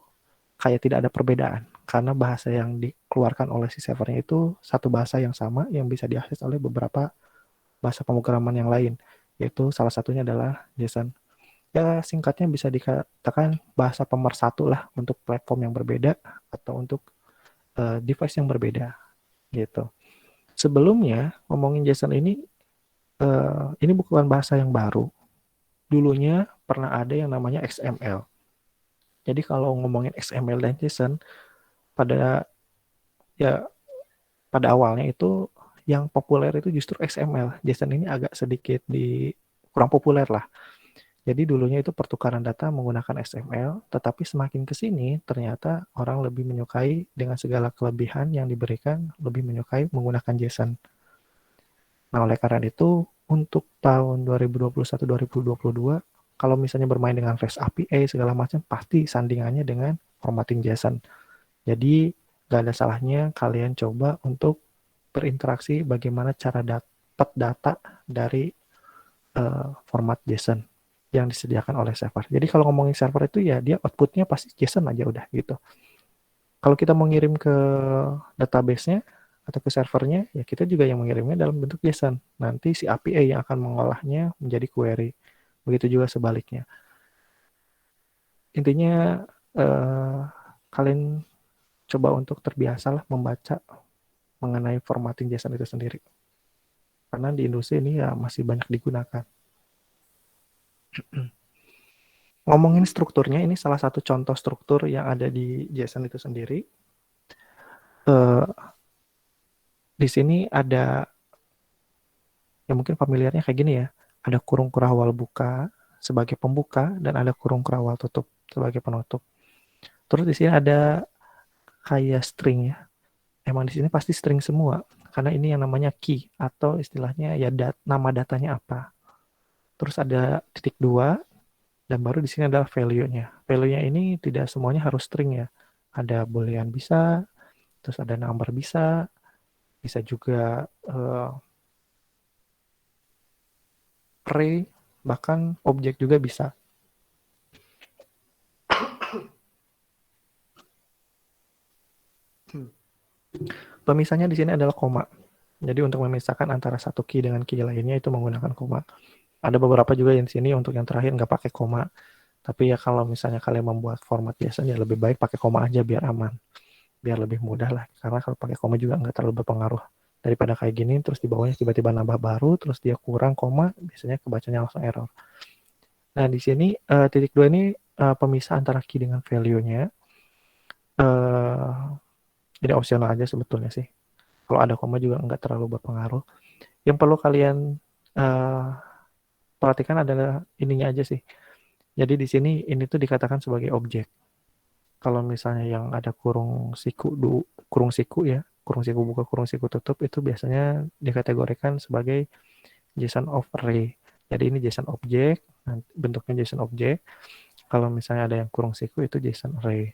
kayak tidak ada perbedaan. Karena bahasa yang dikeluarkan oleh si servernya itu satu bahasa yang sama yang bisa diakses oleh beberapa bahasa pemrograman yang lain. Yaitu salah satunya adalah JSON. Ya singkatnya bisa dikatakan bahasa pemersatu lah untuk platform yang berbeda atau untuk device yang berbeda gitu. Sebelumnya ngomongin JSON ini bukan bahasa yang baru. Dulunya pernah ada yang namanya XML. Jadi kalau ngomongin XML dan JSON pada ya pada awalnya itu yang populer itu justru XML. JSON ini agak sedikit kurang populer lah. Jadi dulunya itu pertukaran data menggunakan XML, tetapi semakin ke sini ternyata orang lebih menyukai dengan segala kelebihan yang diberikan, lebih menyukai menggunakan JSON. Nah, oleh karena itu untuk tahun 2021-2022 kalau misalnya bermain dengan REST API segala macam pasti sandingannya dengan formatting JSON. Jadi gak ada salahnya kalian coba untuk berinteraksi bagaimana cara dapat data dari format JSON yang disediakan oleh server. Jadi kalau ngomongin server itu ya dia outputnya pasti JSON aja udah gitu. Kalau kita mau ngirim ke database-nya atau ke servernya, ya kita juga yang mengirimnya dalam bentuk JSON. Nanti si API yang akan mengolahnya menjadi query. Begitu juga sebaliknya. Intinya kalian coba untuk terbiasalah membaca mengenai formatting JSON itu sendiri. Karena di industri ini ya masih banyak digunakan. Ngomongin strukturnya, ini salah satu contoh struktur yang ada di JSON itu sendiri. Eh, di sini ada, ya mungkin familiarnya kayak gini ya, ada kurung kurawal buka sebagai pembuka dan ada kurung kurawal tutup sebagai penutup. Terus di sini ada kayak string ya. Emang di sini pasti string semua karena ini yang namanya key atau istilahnya ya nama datanya apa. Terus ada titik dua dan baru di sini adalah value-nya. Value-nya ini tidak semuanya harus string ya. Ada boolean bisa, terus ada number bisa, bisa juga array, bahkan objek juga bisa. Pemisahnya di sini adalah koma. Jadi untuk memisahkan antara satu key dengan key lainnya itu menggunakan koma. Ada beberapa juga yang di sini untuk yang terakhir nggak pakai koma. Tapi ya kalau misalnya kalian membuat format biasanya lebih baik pakai koma aja biar aman. Biar lebih mudah lah. Karena kalau pakai koma juga nggak terlalu berpengaruh. Daripada kayak gini, terus di bawahnya tiba-tiba nambah baru, terus dia kurang koma, biasanya kebacanya langsung error. Nah, di sini titik dua ini pemisah antara key dengan value-nya. Jadi opsional aja sebetulnya sih. Kalau ada koma juga nggak terlalu berpengaruh. Yang perlu kalian uh, perhatikan adalah ininya aja sih. Jadi di sini ini tuh dikatakan sebagai objek. Kalau misalnya yang ada kurung siku ya, kurung siku buka, kurung siku tutup itu biasanya dikategorikan sebagai JSON of array. Jadi ini JSON objek, bentuknya JSON objek. Kalau misalnya ada yang kurung siku itu JSON array.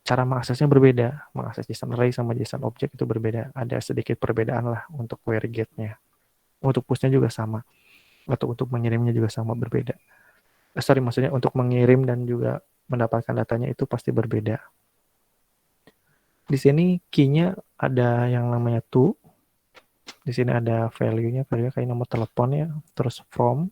Cara mengaksesnya berbeda. Mengakses JSON array sama JSON objek itu berbeda. Ada sedikit perbedaan lah untuk query get-nya. Untuk push-nya juga sama. Atau untuk mengirimnya juga sama berbeda. Maksudnya untuk mengirim dan juga mendapatkan datanya itu pasti berbeda. Di sini key-nya ada yang namanya to. Di sini ada value-nya kayak nomor telepon ya. Terus from,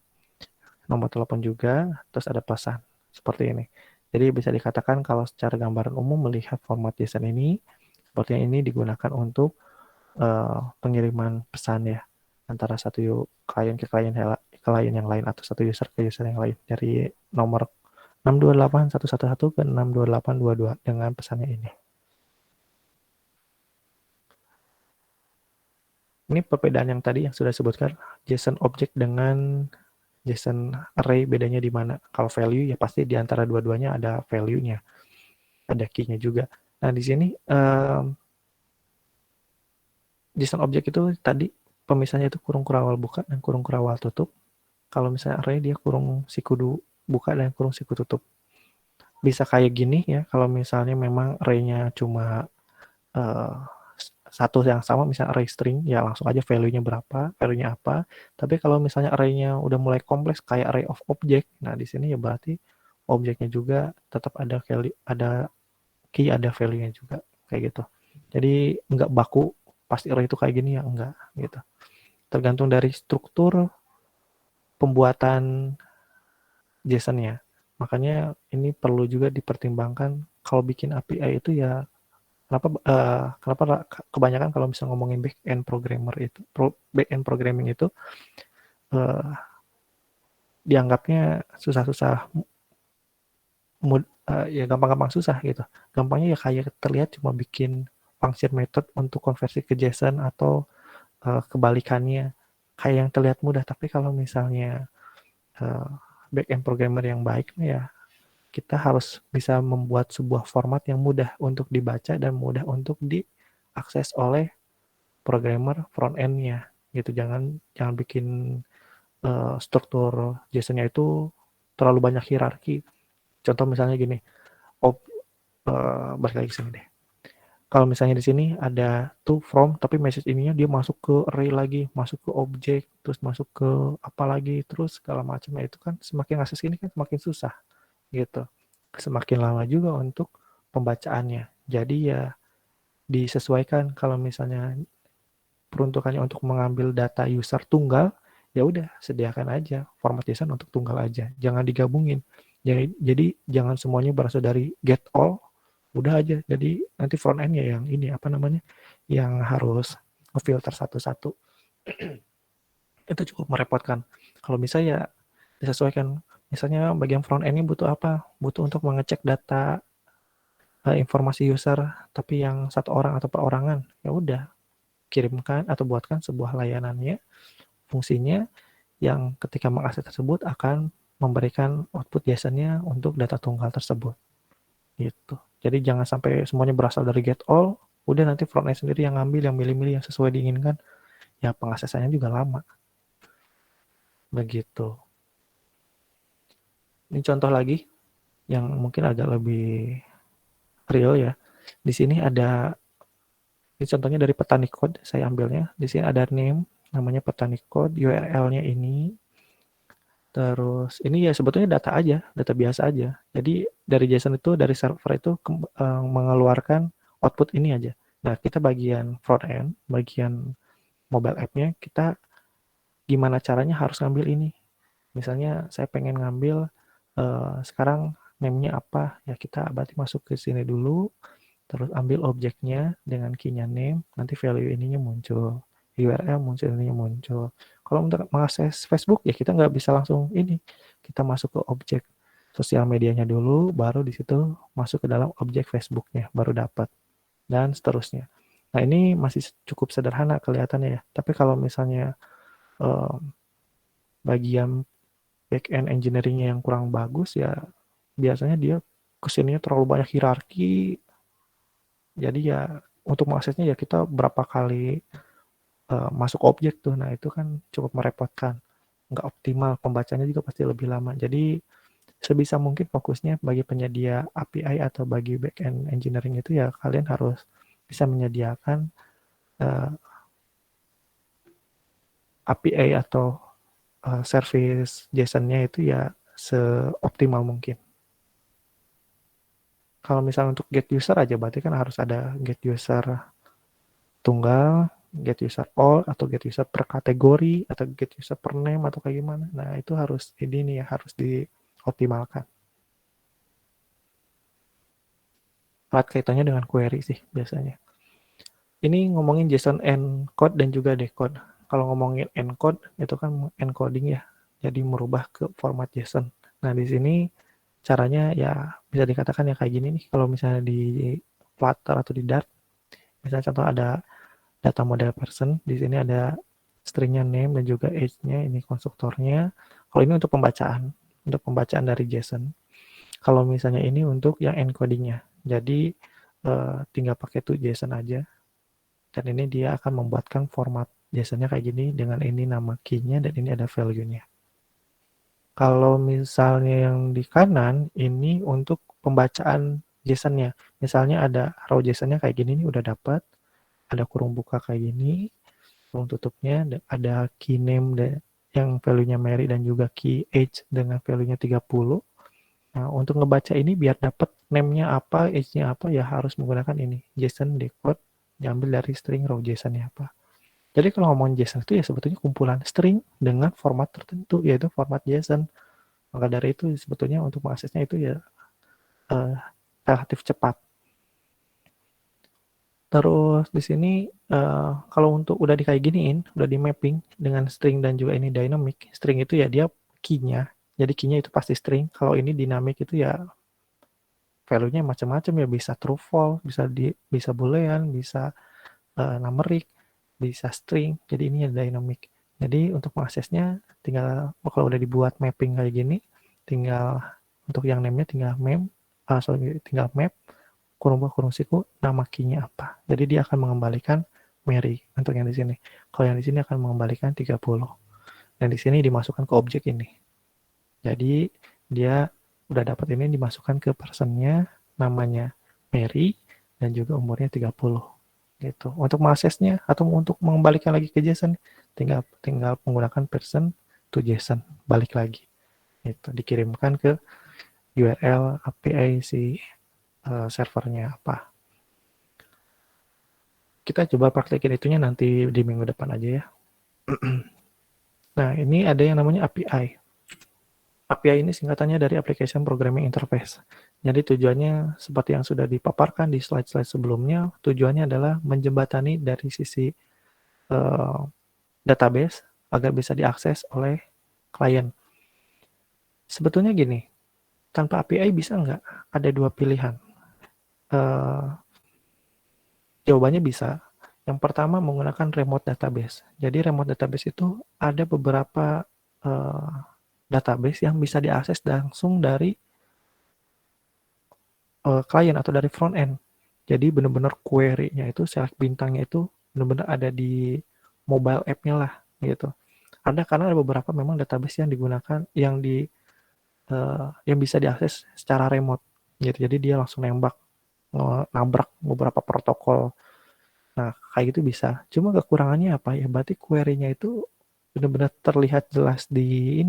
nomor telepon juga. Terus ada pesan. Seperti ini. Jadi bisa dikatakan kalau secara gambaran umum melihat format JSON ini, sepertinya ini digunakan untuk pengiriman pesan ya. Antara satu klien ke klien yang lain atau satu user ke user yang lain. Dari nomor 628.111 ke 628.22 dengan pesannya ini. Ini perbedaan yang tadi yang sudah disebutkan, JSON object dengan JSON array bedanya di mana? Kalau value ya pasti di antara dua-duanya ada value-nya, ada key-nya juga. Nah di sini JSON object itu tadi pemisahnya itu kurung kurawal buka dan kurung kurawal tutup. Kalau misalnya array dia kurung siku buka dan kurung siku tutup. Bisa kayak gini ya, kalau misalnya memang array-nya cuma satu yang sama, misalnya array string, ya langsung aja value-nya berapa, value-nya apa. Tapi kalau misalnya array-nya udah mulai kompleks kayak array of object, nah di sini ya berarti objeknya juga tetap ada value, ada key, ada value-nya juga kayak gitu. Jadi nggak baku pasti array itu kayak gini ya, enggak gitu. Tergantung dari struktur pembuatan JSON-nya. Makanya ini perlu juga dipertimbangkan kalau bikin API itu ya kenapa kebanyakan kalau misalnya ngomongin back end programming itu dianggapnya susah-susah, ya gampang-gampang susah gitu. Gampangnya ya kayak terlihat cuma bikin function method untuk konversi ke JSON atau kebalikannya kayak yang terlihat mudah. Tapi kalau misalnya back end programmer yang baik ya kita harus bisa membuat sebuah format yang mudah untuk dibaca dan mudah untuk diakses oleh programmer front end-nya gitu. Jangan bikin struktur JSON-nya itu terlalu banyak hierarki. Contoh misalnya gini, balik lagi sini deh. Kalau misalnya di sini ada to from, tapi message ininya dia masuk ke array lagi, masuk ke objek, terus masuk ke apa lagi, terus segala macamnya itu kan semakin akses ini kan semakin susah gitu. Semakin lama juga untuk pembacaannya. Jadi ya disesuaikan kalau misalnya peruntukannya untuk mengambil data user tunggal, ya udah sediakan aja format JSON untuk tunggal aja, jangan digabungin. Jadi jangan semuanya berasal dari get all, udah aja. Jadi nanti front end-nya yang ini apa namanya, yang harus ngefilter satu-satu. Itu cukup merepotkan. Kalau bisa ya disesuaikan. Misalnya bagian front end-nya butuh apa? Butuh untuk mengecek data informasi user tapi yang satu orang atau perorangan, ya udah kirimkan atau buatkan sebuah layanannya, fungsinya yang ketika mengakses tersebut akan memberikan output JSON-nya untuk data tunggal tersebut. Gitu. Jadi jangan sampai semuanya berasal dari get all, udah nanti frontend sendiri yang ngambil, yang milih-milih yang sesuai diinginkan, ya pengaksesannya juga lama. Begitu. Ini contoh lagi yang mungkin agak lebih real ya. Di sini ada, ini contohnya dari petani code, saya ambilnya. Di sini ada name, namanya petani code, URL-nya ini. Terus ini ya sebetulnya data aja, data biasa aja. Jadi dari JSON itu, dari server itu mengeluarkan output ini aja. Nah, kita bagian front end, bagian mobile app-nya, kita gimana caranya harus ngambil ini. Misalnya saya pengen ngambil sekarang name-nya apa, ya kita berarti masuk ke sini dulu, terus ambil objeknya dengan key-nya name, nanti value ininya muncul. URL muncul, ininya muncul. Kalau untuk mengakses Facebook, ya kita nggak bisa langsung ini. Kita masuk ke objek sosial medianya dulu, baru di situ masuk ke dalam objek Facebooknya, baru dapat. Dan seterusnya. Nah, ini masih cukup sederhana kelihatannya ya. Tapi kalau misalnya bagian back-end engineering-nya yang kurang bagus, ya biasanya dia kesininya terlalu banyak hierarki. Jadi ya untuk mengaksesnya ya kita berapa kali masuk objek tuh. Nah, itu kan cukup merepotkan. Nggak optimal, pembacanya juga pasti lebih lama. Jadi sebisa mungkin fokusnya bagi penyedia API atau bagi back-end engineering itu ya kalian harus bisa menyediakan API atau service JSON-nya itu ya seoptimal mungkin. Kalau misalnya untuk get user aja berarti kan harus ada get user tunggal, get user all, atau get user per kategori, atau get user per name, atau kayak gimana. Nah, itu harus ini nih ya, harus dioptimalkan. Erat kaitannya dengan query sih biasanya. Ini ngomongin JSON encode dan juga decode. Kalau ngomongin encode, itu kan encoding ya, jadi merubah ke format JSON. Nah, di sini caranya ya bisa dikatakan ya kayak gini nih. Kalau misalnya di Flutter atau di Dart, misalnya contoh ada data model person, di sini ada stringnya name dan juga age-nya, ini konstruktornya. Kalau ini untuk pembacaan dari JSON. Kalau misalnya ini untuk yang encodingnya, jadi tinggal pakai tuh JSON aja, dan ini dia akan membuatkan format JSON-nya kayak gini, dengan ini nama key-nya dan ini ada value-nya. Kalau misalnya yang di kanan, ini untuk pembacaan JSON-nya. Misalnya ada raw JSON-nya kayak gini nih, udah dapat. Ada kurung buka kayak gini, kurung tutupnya, ada key name yang value-nya Mary dan juga key age dengan value-nya 30. Nah, untuk ngebaca ini biar dapat name-nya apa, age-nya apa, ya harus menggunakan ini, JSON decode, diambil dari string raw JSON-nya apa. Jadi kalau ngomongin JSON itu ya sebetulnya kumpulan string dengan format tertentu, yaitu format JSON. Maka dari itu sebetulnya untuk mengaksesnya itu ya relatif cepat. Terus di sini kalau untuk udah kayak giniin, udah di mapping dengan string dan juga ini dynamic. String itu ya dia key-nya. Jadi key-nya itu pasti string. Kalau ini dynamic itu ya value-nya macam-macam ya, bisa true false, bisa boolean, bisa numeric, bisa string. Jadi ini ya dynamic. Jadi untuk mengaksesnya tinggal kalau udah dibuat mapping kayak gini, tinggal untuk yang name-nya tinggal tinggal map kurung siku nama key-nya apa. Jadi dia akan mengembalikan Mary untuk yang di sini. Kalau yang di sini akan mengembalikan 30. Dan di sini dimasukkan ke objek ini. Jadi dia udah dapat ini dimasukkan ke person-nya, namanya Mary dan juga umurnya 30. Gitu. Untuk mengaksesnya atau untuk mengembalikan lagi ke JSON, tinggal menggunakan person to JSON, balik lagi. Itu dikirimkan ke URL API si servernya apa. Kita coba praktekin itunya nanti di minggu depan aja ya. Nah, ini ada yang namanya API. API ini singkatannya dari Application Programming Interface. Jadi tujuannya seperti yang sudah dipaparkan di slide-slide sebelumnya, tujuannya adalah menjembatani dari sisi database agar bisa diakses oleh klien. Sebetulnya gini, tanpa API bisa nggak? Ada dua pilihan. Jawabannya bisa. Yang pertama menggunakan remote database. Jadi remote database itu ada beberapa uh, database yang bisa diakses langsung dari klien atau dari front end. Jadi benar-benar query-nya itu, select bintangnya itu benar-benar ada di mobile app-nya lah gitu. Ada karena ada beberapa memang database yang digunakan yang bisa diakses secara remote gitu. Jadi dia langsung nabrak beberapa protokol. Nah, kayak gitu bisa. Cuma kekurangannya apa ya? Berarti query-nya itu benar-benar terlihat jelas di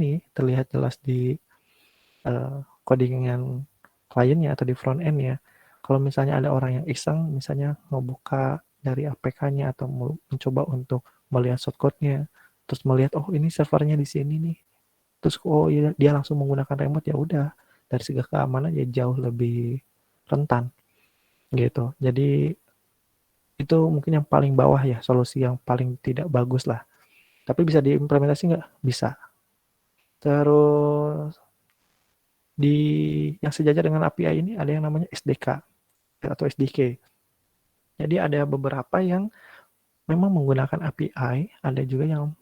codingan kliennya atau di front end-nya. Kalau misalnya ada orang yang iseng, misalnya ngebuka dari APK-nya atau mencoba untuk melihat shortcode-nya, terus melihat oh ini servernya di sini nih, terus oh ya, dia langsung menggunakan remote, ya udah dari segi keamanan ya jauh lebih rentan gitu. Jadi itu mungkin yang paling bawah ya, solusi yang paling tidak bagus lah. Tapi bisa diimplementasi nggak? Bisa. Terus di yang sejajar dengan API ini ada yang namanya SDK atau SDK. Jadi ada beberapa yang memang menggunakan API, ada juga yang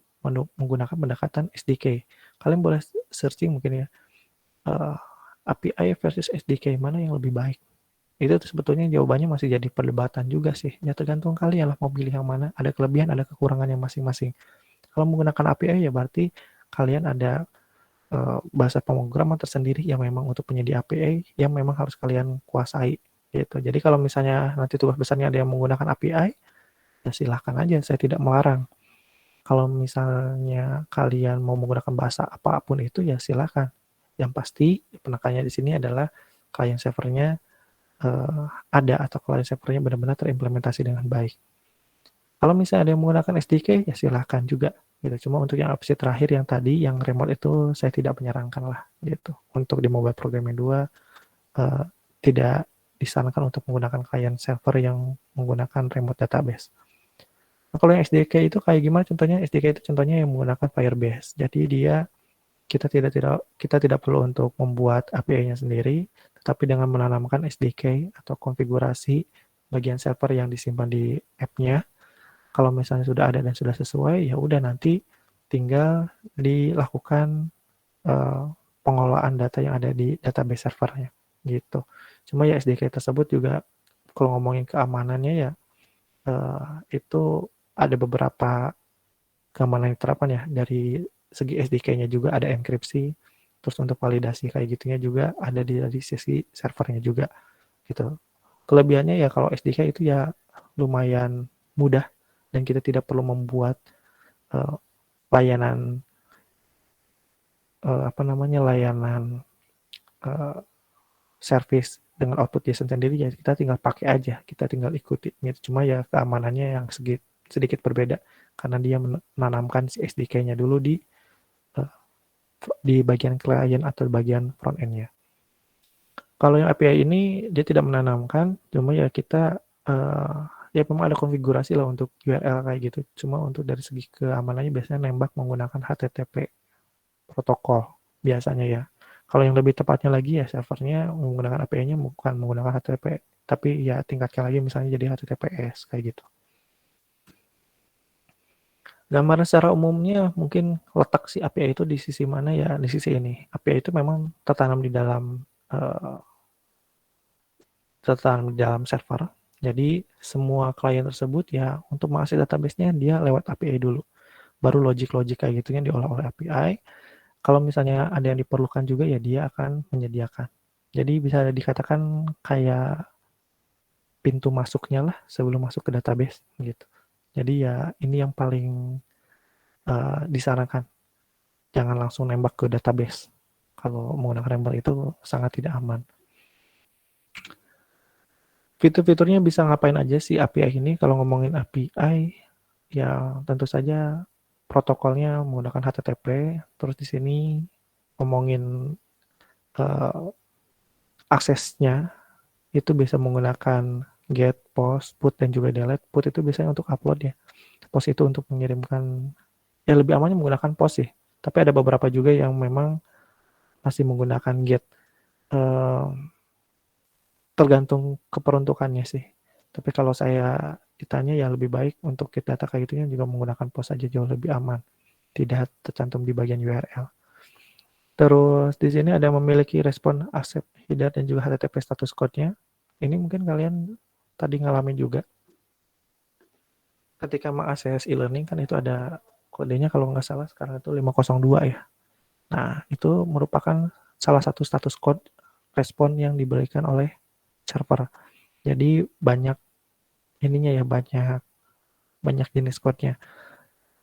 menggunakan pendekatan SDK. Kalian boleh searching mungkin ya, API versus SDK mana yang lebih baik. Itu sebetulnya jawabannya masih jadi perdebatan juga sih. Ya tergantung kalian lah mau pilih yang mana. Ada kelebihan, ada kekurangannya masing-masing. Kalau menggunakan API ya berarti kalian ada bahasa pemrograman tersendiri yang memang untuk penyedia API yang memang harus kalian kuasai gitu. Jadi kalau misalnya nanti tugas besarnya ada yang menggunakan API, ya silahkan aja, saya tidak melarang. Kalau misalnya kalian mau menggunakan bahasa apapun itu ya silahkan. Yang pasti penekannya di sini adalah client servernya ada atau client servernya benar-benar terimplementasi dengan baik. Kalau misalnya ada yang menggunakan SDK ya silahkan juga gitu. Cuma untuk yang opsi terakhir yang tadi yang remote itu saya tidak menyarankan lah gitu. Untuk di mobile programming 2 tidak disarankan untuk menggunakan client server yang menggunakan remote database. Nah, kalau yang SDK itu kayak gimana contohnya? SDK itu contohnya yang menggunakan Firebase. Jadi dia kita tidak perlu untuk membuat API-nya sendiri, tetapi dengan menanamkan SDK atau konfigurasi bagian server yang disimpan di app-nya, kalau misalnya sudah ada dan sudah sesuai, ya udah nanti tinggal dilakukan pengolahan data yang ada di database servernya gitu. Cuma ya SDK tersebut juga kalau ngomongin keamanannya ya itu ada beberapa keamanan yang diterapkan ya dari segi SDK-nya juga ada enkripsi, terus untuk validasi kayak gitunya juga ada di sisi servernya juga gitu. Kelebihannya ya kalau SDK itu ya lumayan mudah dan kita tidak perlu membuat uh, layanan layanan uh, service dengan output JSON sendiri ya kita tinggal pakai aja, kita tinggal ikuti gitu. Cuma ya keamanannya yang sedikit berbeda karena dia menanamkan si SDK-nya dulu di bagian client atau bagian front end-nya. Kalau yang API ini dia tidak menanamkan, cuma ya kita ya memang ada konfigurasi lah untuk URL kayak gitu. Cuma untuk dari segi keamanannya biasanya nembak menggunakan HTTP protokol biasanya ya. Kalau yang lebih tepatnya lagi ya servernya menggunakan API-nya bukan menggunakan HTTP, tapi ya tingkatkan lagi misalnya jadi HTTPS kayak gitu. Gambaran secara umumnya mungkin letak si API itu di sisi mana ya, di sisi ini. API itu memang tertanam di dalam server. Jadi semua klien tersebut ya untuk mengakses database-nya dia lewat API dulu. Baru logik-logik kayak gitunya diolah oleh API. Kalau misalnya ada yang diperlukan juga ya dia akan menyediakan. Jadi bisa dikatakan kayak pintu masuknya lah sebelum masuk ke database gitu. Jadi ya ini yang paling disarankan. Jangan langsung nembak ke database. Kalau menggunakan remote itu sangat tidak aman. Fitur-fiturnya bisa ngapain aja sih API ini? Kalau ngomongin API, ya tentu saja protokolnya menggunakan HTTP. Terus di sini ngomongin uh, aksesnya itu bisa menggunakan get, post, put, dan juga delete. Put itu biasanya untuk upload ya. Post itu untuk mengirimkan, ya lebih amannya menggunakan post sih. Tapi ada beberapa juga yang memang masih menggunakan get. Uh, tergantung keperuntukannya sih. Tapi kalau saya ditanya ya lebih baik untuk get data kayak gitunya juga menggunakan POS aja jauh lebih aman. Tidak tercantum di bagian URL. Terus di sini ada memiliki respon accept header dan juga HTTP status code-nya. Ini mungkin kalian tadi ngalamin juga. Ketika mengakses e-learning kan itu ada kodenya kalau nggak salah sekarang itu 502 ya. Nah, itu merupakan salah satu status code respon yang diberikan oleh server. Jadi banyak ininya ya, banyak jenis code-nya.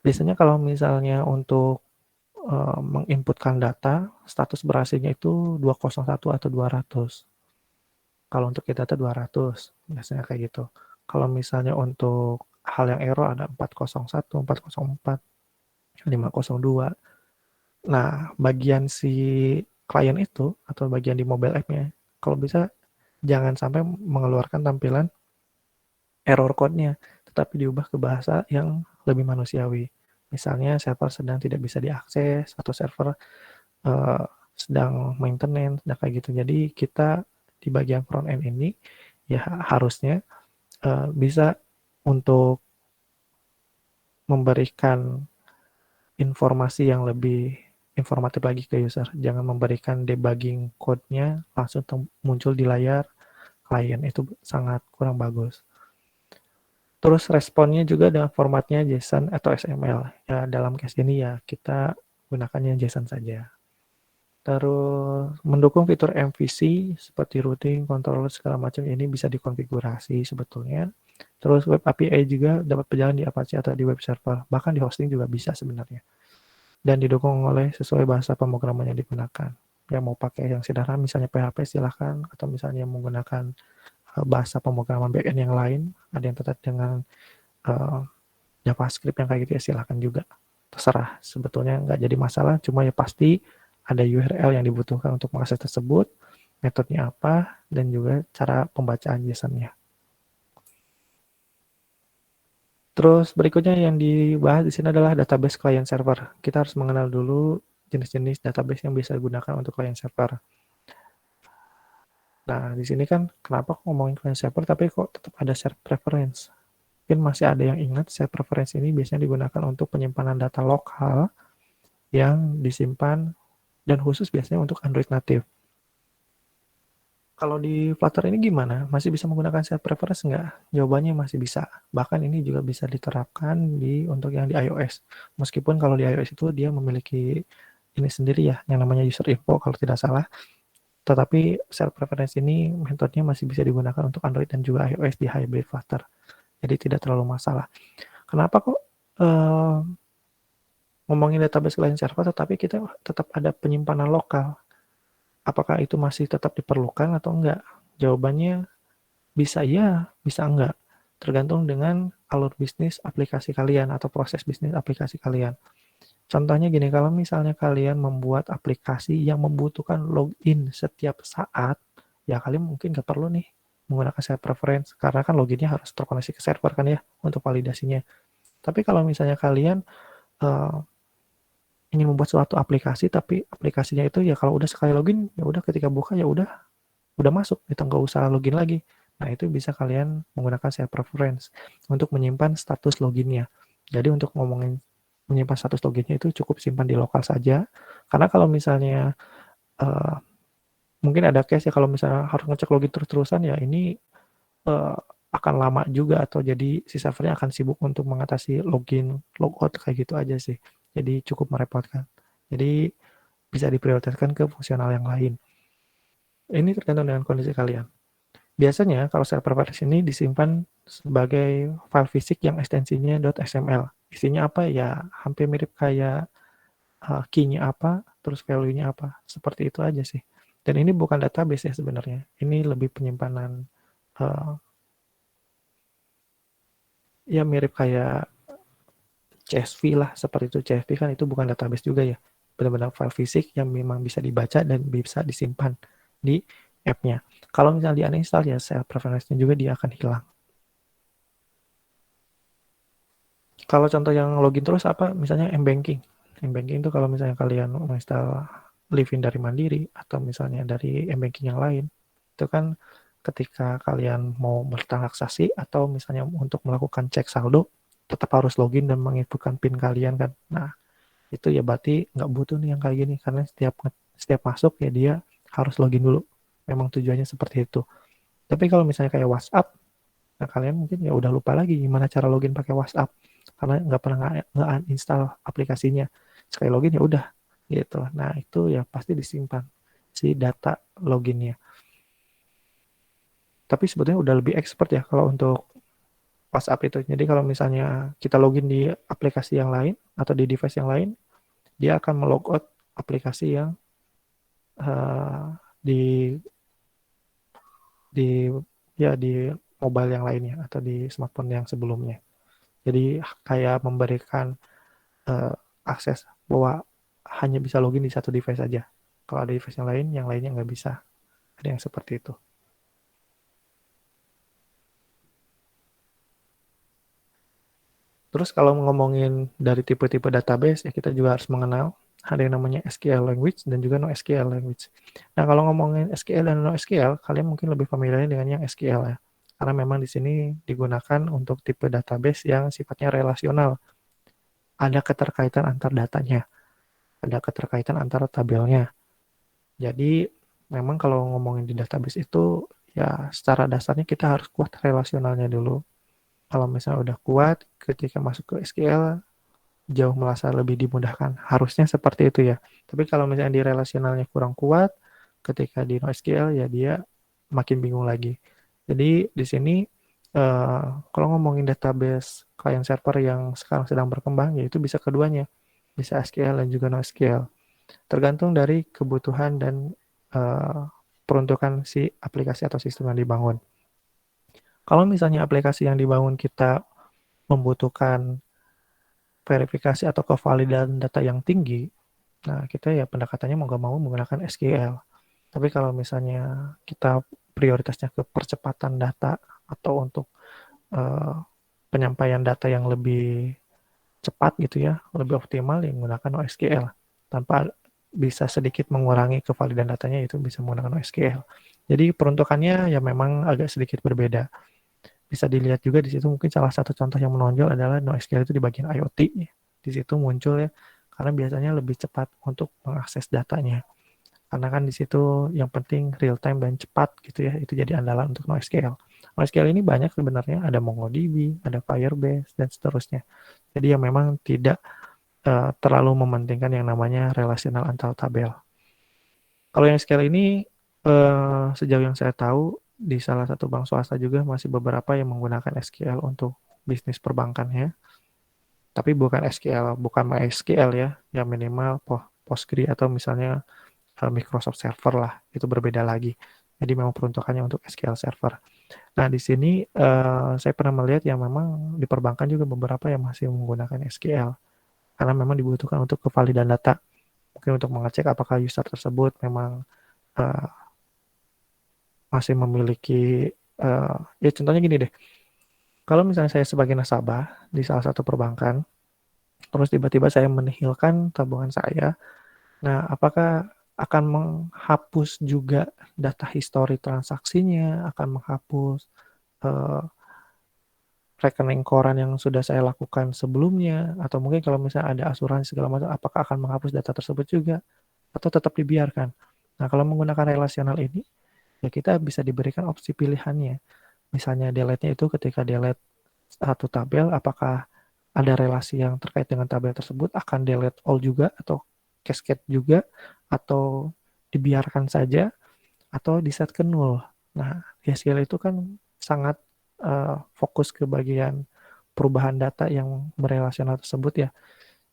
Biasanya kalau misalnya untuk menginputkan data, status berhasilnya itu 201 atau 200. Kalau untuk get data 200, biasanya kayak gitu. Kalau misalnya untuk hal yang error ada 401, 404, 502. Nah, bagian si klien itu atau bagian di mobile app-nya, kalau bisa jangan sampai mengeluarkan tampilan error code-nya, tetapi diubah ke bahasa yang lebih manusiawi. Misalnya server sedang tidak bisa diakses atau server uh, sedang maintenance, dan kayak gitu. Jadi kita di bagian front end ini ya harusnya bisa untuk memberikan informasi yang lebih informatif lagi ke user. Jangan memberikan debugging code-nya langsung muncul di layar klien. Itu sangat kurang bagus. Terus responnya juga dengan formatnya JSON atau XML. Ya, dalam case ini ya kita gunakannya JSON saja. Terus mendukung fitur MVC seperti routing, controller segala macam ini bisa dikonfigurasi sebetulnya. Terus web API juga dapat berjalan di Apache atau di web server, bahkan di hosting juga bisa sebenarnya. Dan didukung oleh sesuai bahasa pemrograman yang digunakan. Yang mau pakai yang sederhana misalnya PHP silahkan, atau misalnya menggunakan bahasa pemrograman backend yang lain, ada yang terkait dengan JavaScript yang kayak gitu ya silahkan juga. Terserah, sebetulnya nggak jadi masalah, cuma ya pasti ada URL yang dibutuhkan untuk mengakses tersebut, metodenya apa, dan juga cara pembacaan JSON-nya. Terus berikutnya yang dibahas di sini adalah database client server. Kita harus mengenal dulu jenis-jenis database yang bisa digunakan untuk client server. Nah, di sini kan kenapa ngomongin client server tapi kok tetap ada share preference? Mungkin masih ada yang ingat share preference ini biasanya digunakan untuk penyimpanan data lokal yang disimpan dan khusus biasanya untuk Android native. Kalau di Flutter ini gimana? Masih bisa menggunakan share preference nggak? Jawabannya masih bisa. Bahkan ini juga bisa diterapkan untuk yang di iOS. Meskipun kalau di iOS itu dia memiliki ini sendiri ya, yang namanya user info kalau tidak salah. Tetapi share preference ini metodenya masih bisa digunakan untuk Android dan juga iOS di hybrid Flutter. Jadi tidak terlalu masalah. Kenapa kok ngomongin database client server tetapi kita tetap ada penyimpanan lokal? Apakah itu masih tetap diperlukan atau enggak? Jawabannya bisa iya, bisa enggak. Tergantung dengan alur bisnis aplikasi kalian atau proses bisnis aplikasi kalian. Contohnya gini, kalau misalnya kalian membuat aplikasi yang membutuhkan login setiap saat, ya kalian mungkin nggak perlu nih menggunakan share preference, karena kan loginnya harus terkoneksi ke server kan ya, untuk validasinya. Tapi kalau misalnya kalian ingin membuat suatu aplikasi, tapi aplikasinya itu ya kalau udah sekali login, ya udah ketika buka ya udah masuk, itu nggak usah login lagi. Nah, itu bisa kalian menggunakan share preference untuk menyimpan status loginnya. Jadi untuk ngomongin menyimpan status loginnya itu cukup simpan di lokal saja. Karena kalau misalnya mungkin ada case ya kalau misalnya harus ngecek login terus-terusan ya ini akan lama juga atau jadi si servernya akan sibuk untuk mengatasi login, logout kayak gitu aja sih. Jadi cukup merepotkan. Jadi bisa diprioritaskan ke fungsional yang lain. Ini tergantung dengan kondisi kalian. Biasanya kalau share preference ini disimpan sebagai file fisik yang ekstensinya .xml. Isinya apa ya hampir mirip kayak key-nya apa, terus value-nya apa. Seperti itu aja sih. Dan ini bukan database ya sebenarnya. Ini lebih penyimpanan ya mirip kayak CSV lah, seperti itu. CSV kan itu bukan database juga ya. Benar-benar file fisik yang memang bisa dibaca dan bisa disimpan di app-nya. Kalau misalnya di uninstall ya share preference-nya juga dia akan hilang. Kalau contoh yang login terus apa? Misalnya M-Banking. M-Banking itu kalau misalnya kalian menginstal Livin dari Mandiri atau misalnya dari M-Banking yang lain, itu kan ketika kalian mau bertransaksi atau misalnya untuk melakukan cek saldo, tetap harus login dan menginputkan PIN kalian kan. Nah, itu ya berarti nggak butuh nih yang kayak gini, karena setiap masuk ya dia harus login dulu. Memang tujuannya seperti itu. Tapi kalau misalnya kayak WhatsApp, nah kalian mungkin ya udah lupa lagi gimana cara login pakai WhatsApp, karena nggak pernah nge-uninstall aplikasinya. Sekali login ya udah gitu. Nah itu ya pasti disimpan si data loginnya. Tapi sebetulnya udah lebih expert ya kalau untuk WhatsApp itu. Jadi kalau misalnya kita login di aplikasi yang lain atau di device yang lain, dia akan melogout aplikasi yang di di di mobile yang lainnya atau di smartphone yang sebelumnya. Jadi kayak memberikan akses bahwa hanya bisa login di satu device saja. Kalau ada device yang lainnya nggak bisa. Ada yang seperti itu. Terus kalau ngomongin dari tipe-tipe database, ya kita juga harus mengenal ada yang namanya SQL language dan juga NoSQL language. Nah, kalau ngomongin SQL dan NoSQL, kalian mungkin lebih familiar dengan yang SQL ya. Karena memang di sini digunakan untuk tipe database yang sifatnya relasional. Ada keterkaitan antar datanya, ada keterkaitan antara tabelnya. Jadi, memang kalau ngomongin di database itu, ya secara dasarnya kita harus kuat relasionalnya dulu. Kalau misalnya udah kuat, ketika masuk ke SQL, jauh merasa lebih dimudahkan. Harusnya seperti itu ya. Tapi kalau misalnya di relasionalnya kurang kuat, ketika di NoSQL ya dia makin bingung lagi. Jadi di sini kalau ngomongin database client server yang sekarang sedang berkembang, yaitu bisa keduanya. Bisa SQL dan juga NoSQL. Tergantung dari kebutuhan dan peruntukan si aplikasi atau sistem yang dibangun. Kalau misalnya aplikasi yang dibangun kita membutuhkan verifikasi atau kevalidan data yang tinggi, nah kita ya pendekatannya mau nggak mau menggunakan SQL. Tapi kalau misalnya kita prioritasnya ke percepatan data atau untuk uh, penyampaian data yang lebih cepat gitu ya, lebih optimal yang menggunakan NoSQL. Tanpa bisa sedikit mengurangi kevalidan datanya itu bisa menggunakan NoSQL. Jadi peruntukannya ya memang agak sedikit berbeda. Bisa dilihat juga di situ mungkin salah satu contoh yang menonjol adalah NoSQL itu di bagian IoT. Di situ muncul ya, karena biasanya lebih cepat untuk mengakses datanya. Karena kan di situ yang penting real time dan cepat gitu ya, itu jadi andalan untuk NoSQL. NoSQL ini banyak sebenarnya, ada MongoDB, ada Firebase, dan seterusnya. Jadi yang memang tidak terlalu mementingkan yang namanya relasional antar tabel. Kalau yang SQL ini, sejauh yang saya tahu, di salah satu bank swasta juga masih beberapa yang menggunakan SQL untuk bisnis perbankannya. Tapi bukan SQL, bukan MySQL ya, yang minimal Postgre atau misalnya Microsoft Server lah, itu berbeda lagi. Jadi memang peruntukannya untuk SQL Server. Nah, di sini saya pernah melihat yang memang di perbankan juga beberapa yang masih menggunakan SQL. Karena memang dibutuhkan untuk kevalidan data. Mungkin untuk mengecek apakah user tersebut memang uh, masih memiliki, ya contohnya gini deh, kalau misalnya saya sebagai nasabah di salah satu perbankan, terus tiba-tiba saya menihilkan tabungan saya, nah apakah akan menghapus juga data histori transaksinya, akan menghapus uh, rekening koran yang sudah saya lakukan sebelumnya, atau mungkin kalau misalnya ada asuransi segala macam, apakah akan menghapus data tersebut juga, atau tetap dibiarkan. Nah, kalau menggunakan relasional ini, ya kita bisa diberikan opsi pilihannya. Misalnya delete-nya itu ketika delete satu tabel, apakah ada relasi yang terkait dengan tabel tersebut, akan delete all juga, atau cascade juga, atau dibiarkan saja, atau di set ke nol. Nah, SQL itu kan sangat fokus ke bagian perubahan data yang berrelasional tersebut ya.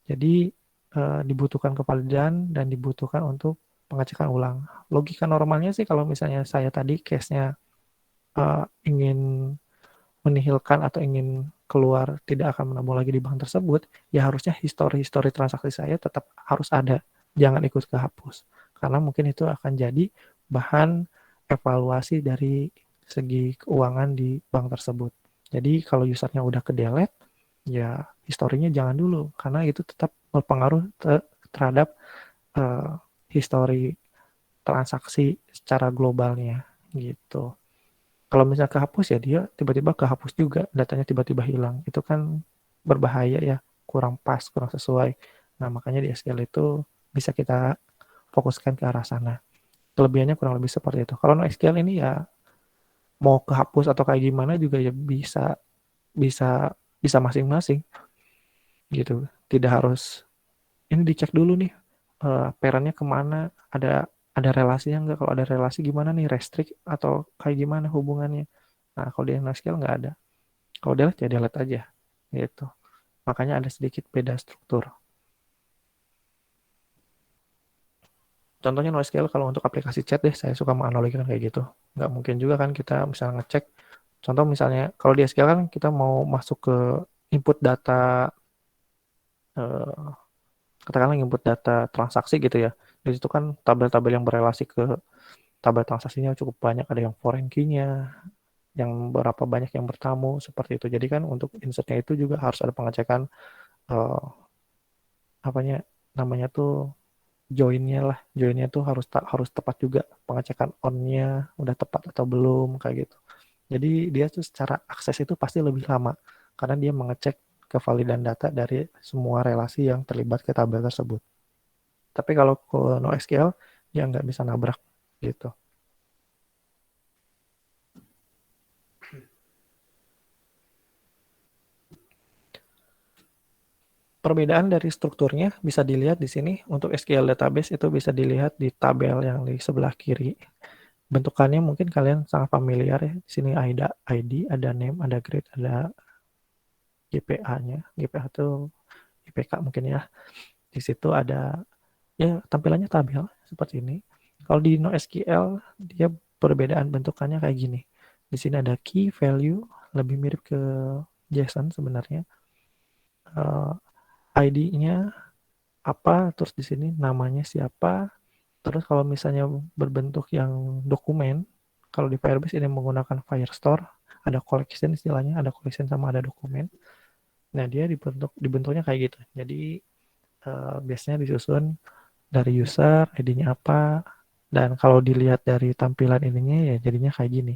Jadi dibutuhkan kevalidan dan dibutuhkan untuk pengecekan ulang. Logika normalnya sih kalau misalnya saya tadi case-nya ingin menihilkan atau ingin keluar tidak akan menabung lagi di bank tersebut, ya harusnya histori-histori transaksi saya tetap harus ada. Jangan ikut kehapus. Karena mungkin itu akan jadi bahan evaluasi dari segi keuangan di bank tersebut. Jadi kalau usernya udah ke delete, ya historinya jangan dulu. Karena itu tetap berpengaruh terhadap histori transaksi secara globalnya gitu. Kalau misalnya kehapus ya dia tiba-tiba kehapus juga, datanya tiba-tiba hilang. Itu kan berbahaya ya, kurang pas, kurang sesuai. Nah, makanya di SQL itu bisa kita fokuskan ke arah sana. Kelebihannya kurang lebih seperti itu. Kalau NoSQL ini ya mau kehapus atau kayak gimana juga ya bisa bisa bisa masing-masing gitu. Tidak harus ini dicek dulu nih parentnya kemana, ada relasinya nggak? Kalau ada relasi gimana nih, restrict atau kayak gimana hubungannya? Nah, kalau di NoSQL nggak ada. Kalau delete ya delete aja gitu. Makanya ada sedikit beda struktur. Contohnya NoSQL kalau untuk aplikasi chat deh, saya suka menganalogikan kayak gitu. Nggak mungkin juga kan kita misalnya ngecek, contoh misalnya kalau di SQL kan kita mau masuk ke input data, eh, katakanlah input data transaksi gitu ya. Di situ kan tabel-tabel yang berelasi ke tabel transaksinya cukup banyak, ada yang foreign key-nya, yang berapa banyak yang bertamu, seperti itu. Jadi kan untuk insertnya itu juga harus ada pengecekan, eh, apanya namanya tuh joinnya lah, joinnya tuh harus tepat juga, pengecekan onnya udah tepat atau belum kayak gitu. Jadi dia tuh secara akses itu pasti lebih lama karena dia mengecek kevalidan data dari semua relasi yang terlibat ke tabel tersebut. Tapi kalau ke NoSQL dia nggak bisa nabrak gitu. Perbedaan dari strukturnya bisa dilihat di sini. Untuk SQL database itu bisa dilihat di tabel yang di sebelah kiri. Bentukannya mungkin kalian sangat familiar ya. Di sini ada ID, ada name, ada grade, ada GPA-nya. GPA itu IPK mungkin ya. Di situ ada ya tampilannya tabel seperti ini. Kalau di NoSQL dia perbedaan bentukannya kayak gini. Di sini ada key value, lebih mirip ke JSON sebenarnya. ID-nya apa, terus di sini namanya siapa. Terus kalau misalnya berbentuk yang dokumen, kalau di Firebase ini menggunakan Firestore, ada collection istilahnya, ada collection sama ada dokumen. Nah, dia dibentuknya kayak gitu. Jadi biasanya disusun dari user, ID-nya apa, dan kalau dilihat dari tampilan ininya ya jadinya kayak gini.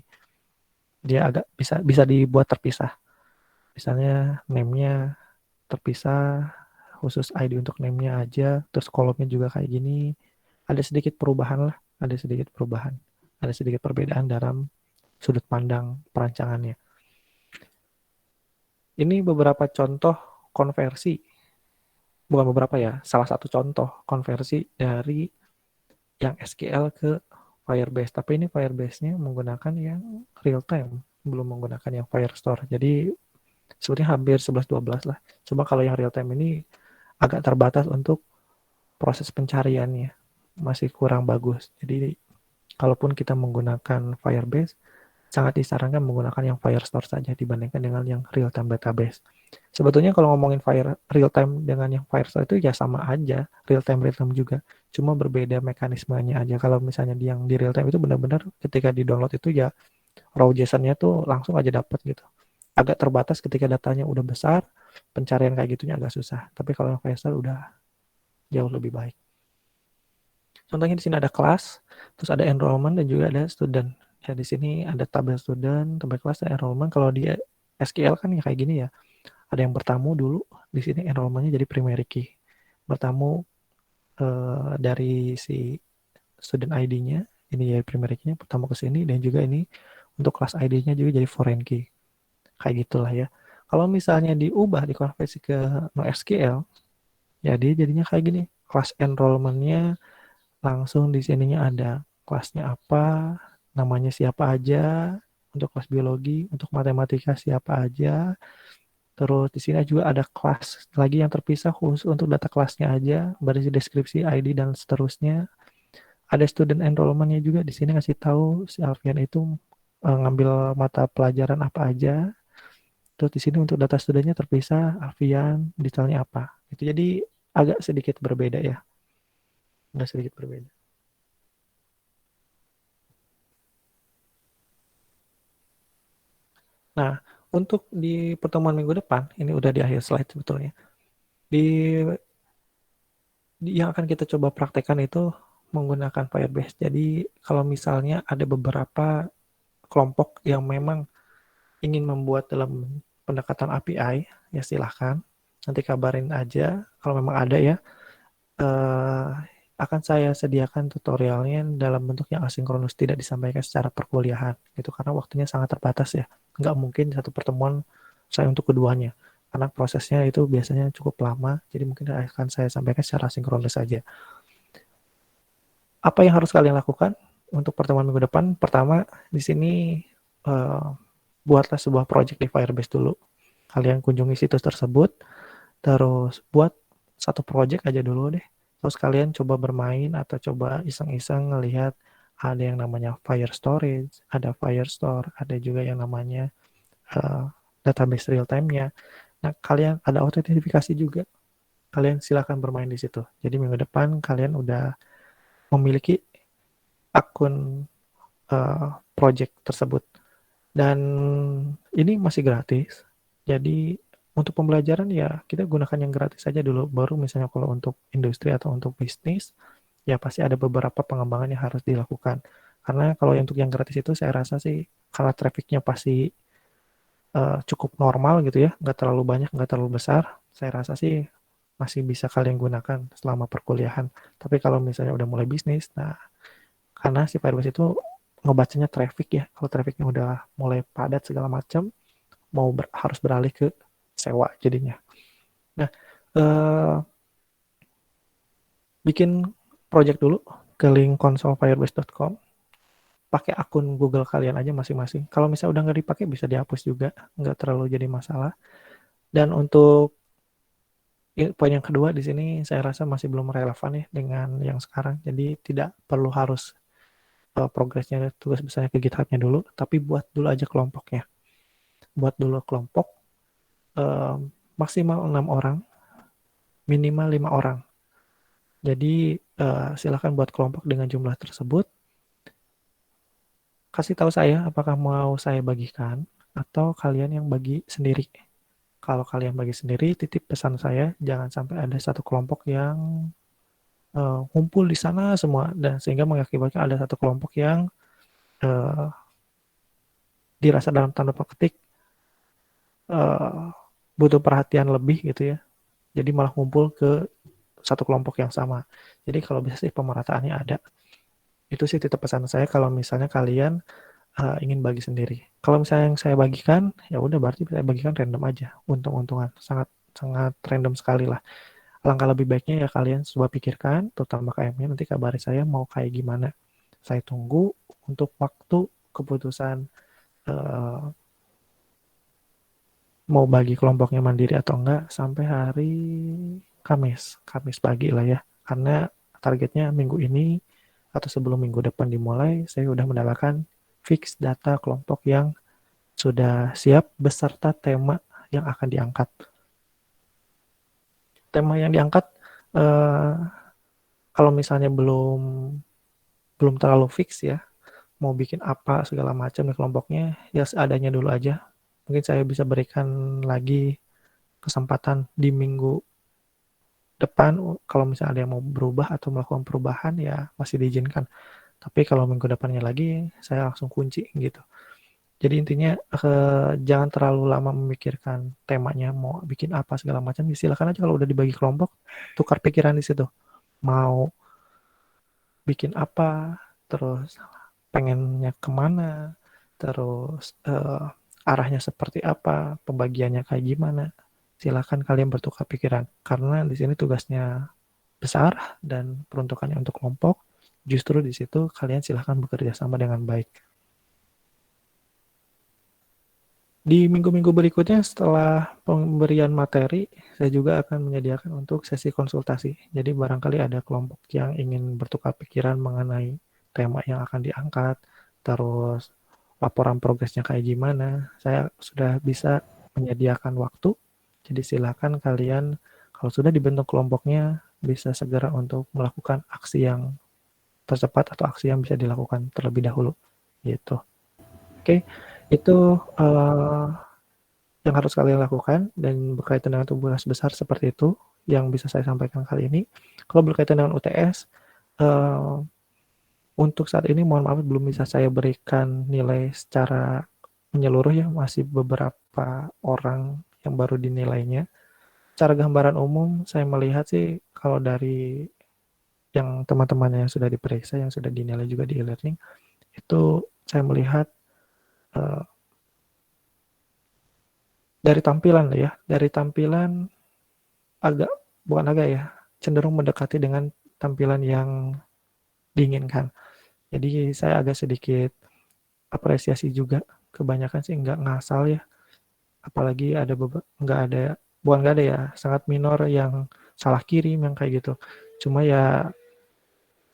Dia agak bisa bisa dibuat terpisah. Misalnya name-nya terpisah, khusus ID untuk name-nya aja, terus kolomnya juga kayak gini. Ada sedikit perubahan lah, ada sedikit perubahan. Ada sedikit perbedaan dalam sudut pandang perancangannya. Ini beberapa contoh konversi, bukan beberapa ya, salah satu contoh konversi dari yang SQL ke Firebase. Tapi ini Firebase-nya menggunakan yang real time, belum menggunakan yang Firestore. Jadi sebetulnya hampir 11-12 lah. Cuma kalau yang real time ini agak terbatas untuk proses pencariannya. Masih kurang bagus. Jadi kalaupun kita menggunakan Firebase, sangat disarankan menggunakan yang Firestore saja dibandingkan dengan yang real time database. Sebetulnya kalau ngomongin real time dengan yang Firestore itu ya sama aja, real time juga. Cuma berbeda mekanismenya aja. Kalau misalnya yang di real time itu benar-benar ketika di-download itu ya raw JSON-nya tuh langsung aja dapat gitu. Agak terbatas ketika datanya udah besar, pencarian kayak gitunya agak susah. Tapi kalau yang Firestore udah jauh lebih baik. Contohnya di sini ada kelas, terus ada enrollment dan juga ada student. Ya di sini ada tabel student, tabel kelas, dan enrollment. Kalau di SQL kan ya kayak gini ya. Ada yang bertamu dulu, di sini enrollment-nya jadi primary key. Bertamu dari si student ID-nya, ini jadi primary key-nya, bertamu ke sini, dan juga ini untuk kelas ID-nya juga jadi foreign key. Kayak gitulah ya. Kalau misalnya diubah, dikonversi ke NoSQL, ya dia jadinya kayak gini. Kelas enrollment-nya langsung di sininya ada kelasnya apa, namanya siapa aja, untuk kelas biologi, untuk matematika siapa aja. Terus di sini juga ada kelas lagi yang terpisah khusus untuk data kelasnya aja, berisi deskripsi, ID dan seterusnya. Ada student enrollment-nya juga di sini ngasih tahu si Alfian itu ngambil mata pelajaran apa aja. Terus di sini untuk data studentnya terpisah, Alfian detailnya apa. Itu jadi agak sedikit berbeda ya, agak sedikit berbeda. Nah, untuk di pertemuan minggu depan, ini udah di akhir slide sebetulnya. Di, yang akan kita coba praktekkan itu menggunakan Firebase. Jadi kalau misalnya ada beberapa kelompok yang memang ingin membuat dalam pendekatan API, ya silahkan. Nanti kabarin aja kalau memang ada ya. Akan saya sediakan tutorialnya dalam bentuk yang asinkronus, tidak disampaikan secara perkuliahan gitu, karena waktunya sangat terbatas ya. Nggak mungkin satu pertemuan saya untuk keduanya, karena prosesnya itu biasanya cukup lama, jadi mungkin akan saya sampaikan secara asinkronus saja. Apa yang harus kalian lakukan untuk pertemuan minggu depan? Pertama, di sini buatlah sebuah project di Firebase dulu. Kalian kunjungi situs tersebut, terus buat satu project aja dulu deh. Terus kalian coba bermain atau coba iseng-iseng ngelihat ada yang namanya Fire Storage, ada Firestore, ada juga yang namanya database real time-nya. Nah, kalian ada autentifikasi juga. Kalian silakan bermain di situ. Jadi minggu depan kalian udah memiliki akun project tersebut. Dan ini masih gratis. Jadi untuk pembelajaran ya kita gunakan yang gratis saja dulu. Baru misalnya kalau untuk industri atau untuk bisnis, ya pasti ada beberapa pengembangan yang harus dilakukan. Karena kalau untuk yang gratis itu saya rasa sih karena trafficnya pasti cukup normal gitu ya, nggak terlalu banyak, nggak terlalu besar. Saya rasa sih masih bisa kalian gunakan selama perkuliahan. Tapi kalau misalnya udah mulai bisnis, nah karena si Firebase itu ngebacanya traffic ya. Kalau trafficnya udah mulai padat segala macam, harus beralih ke sewa jadinya. Nah, bikin project dulu ke link consolefirebase.com. Pakai akun Google kalian aja masing-masing. Kalau misalnya udah nggak dipakai bisa dihapus juga, nggak terlalu jadi masalah. Dan untuk poin yang kedua di sini saya rasa masih belum relevan ya dengan yang sekarang. Jadi tidak perlu harus progresnya tugas besarnya ke GitHub-nya dulu, tapi buat dulu aja kelompoknya. Buat dulu kelompok maksimal 6 orang, minimal 5 orang. Jadi silakan buat kelompok dengan jumlah tersebut. Kasih tahu saya apakah mau saya bagikan atau kalian yang bagi sendiri. Kalau kalian bagi sendiri, titip pesan saya, jangan sampai ada satu kelompok yang ngumpul di sana semua, dan sehingga mengakibatkan ada satu kelompok yang dirasa dalam tanda petik butuh perhatian lebih gitu ya. Jadi malah ngumpul ke satu kelompok yang sama. Jadi kalau bisa sih pemerataannya ada. Itu sih titip pesan saya kalau misalnya kalian ingin bagi sendiri. Kalau misalnya yang saya bagikan, ya udah berarti saya bagikan random aja, untung-untungan, sangat sangat random sekali lah. Alangkah lebih baiknya ya kalian coba pikirkan, terutama KM-nya nanti kabari saya mau kayak gimana. Saya tunggu untuk waktu keputusan mau bagi kelompoknya mandiri atau enggak sampai hari Kamis pagi lah ya. Karena targetnya minggu ini atau sebelum minggu depan dimulai, saya udah mendapatkan fix data kelompok yang sudah siap beserta tema yang akan diangkat. Tema yang diangkat kalau misalnya belum terlalu fix ya, mau bikin apa segala macam di kelompoknya, ya seadanya dulu aja. Mungkin saya bisa berikan lagi kesempatan di minggu depan, kalau misalnya ada yang mau berubah atau melakukan perubahan ya masih diizinkan. Tapi kalau minggu depannya lagi, saya langsung kunci gitu. Jadi intinya jangan terlalu lama memikirkan temanya, mau bikin apa segala macam. Silakan aja kalau udah dibagi kelompok, tukar pikiran di situ. Mau bikin apa, terus pengennya kemana, terus arahnya seperti apa, pembagiannya kayak gimana. Silakan kalian bertukar pikiran. Karena di sini tugasnya besar dan peruntukannya untuk kelompok. Justru di situ kalian silakan bekerja sama dengan baik. Di minggu-minggu berikutnya setelah pemberian materi, saya juga akan menyediakan untuk sesi konsultasi. Jadi barangkali ada kelompok yang ingin bertukar pikiran mengenai tema yang akan diangkat, terus laporan progresnya kayak gimana, saya sudah bisa menyediakan waktu. Jadi silakan kalian, kalau sudah dibentuk kelompoknya, bisa segera untuk melakukan aksi yang tercepat atau aksi yang bisa dilakukan terlebih dahulu. Gitu. Oke. Itu yang harus kalian lakukan dan berkaitan dengan tugas besar seperti itu yang bisa saya sampaikan kali ini. Kalau berkaitan dengan UTS, Untuk saat ini mohon maaf belum bisa saya berikan nilai secara menyeluruh ya, masih beberapa orang yang baru dinilainya. Secara gambaran umum saya melihat sih kalau dari yang teman-temannya yang sudah diperiksa, yang sudah dinilai juga di e-learning, itu saya melihat uh, dari tampilan ya, dari tampilan agak, bukan agak ya, cenderung mendekati dengan tampilan yang diinginkan. Jadi saya agak sedikit apresiasi juga, kebanyakan sih nggak ngasal ya, apalagi ada nggak ada, bukan nggak ada ya, sangat minor yang salah kirim yang kayak gitu. Cuma ya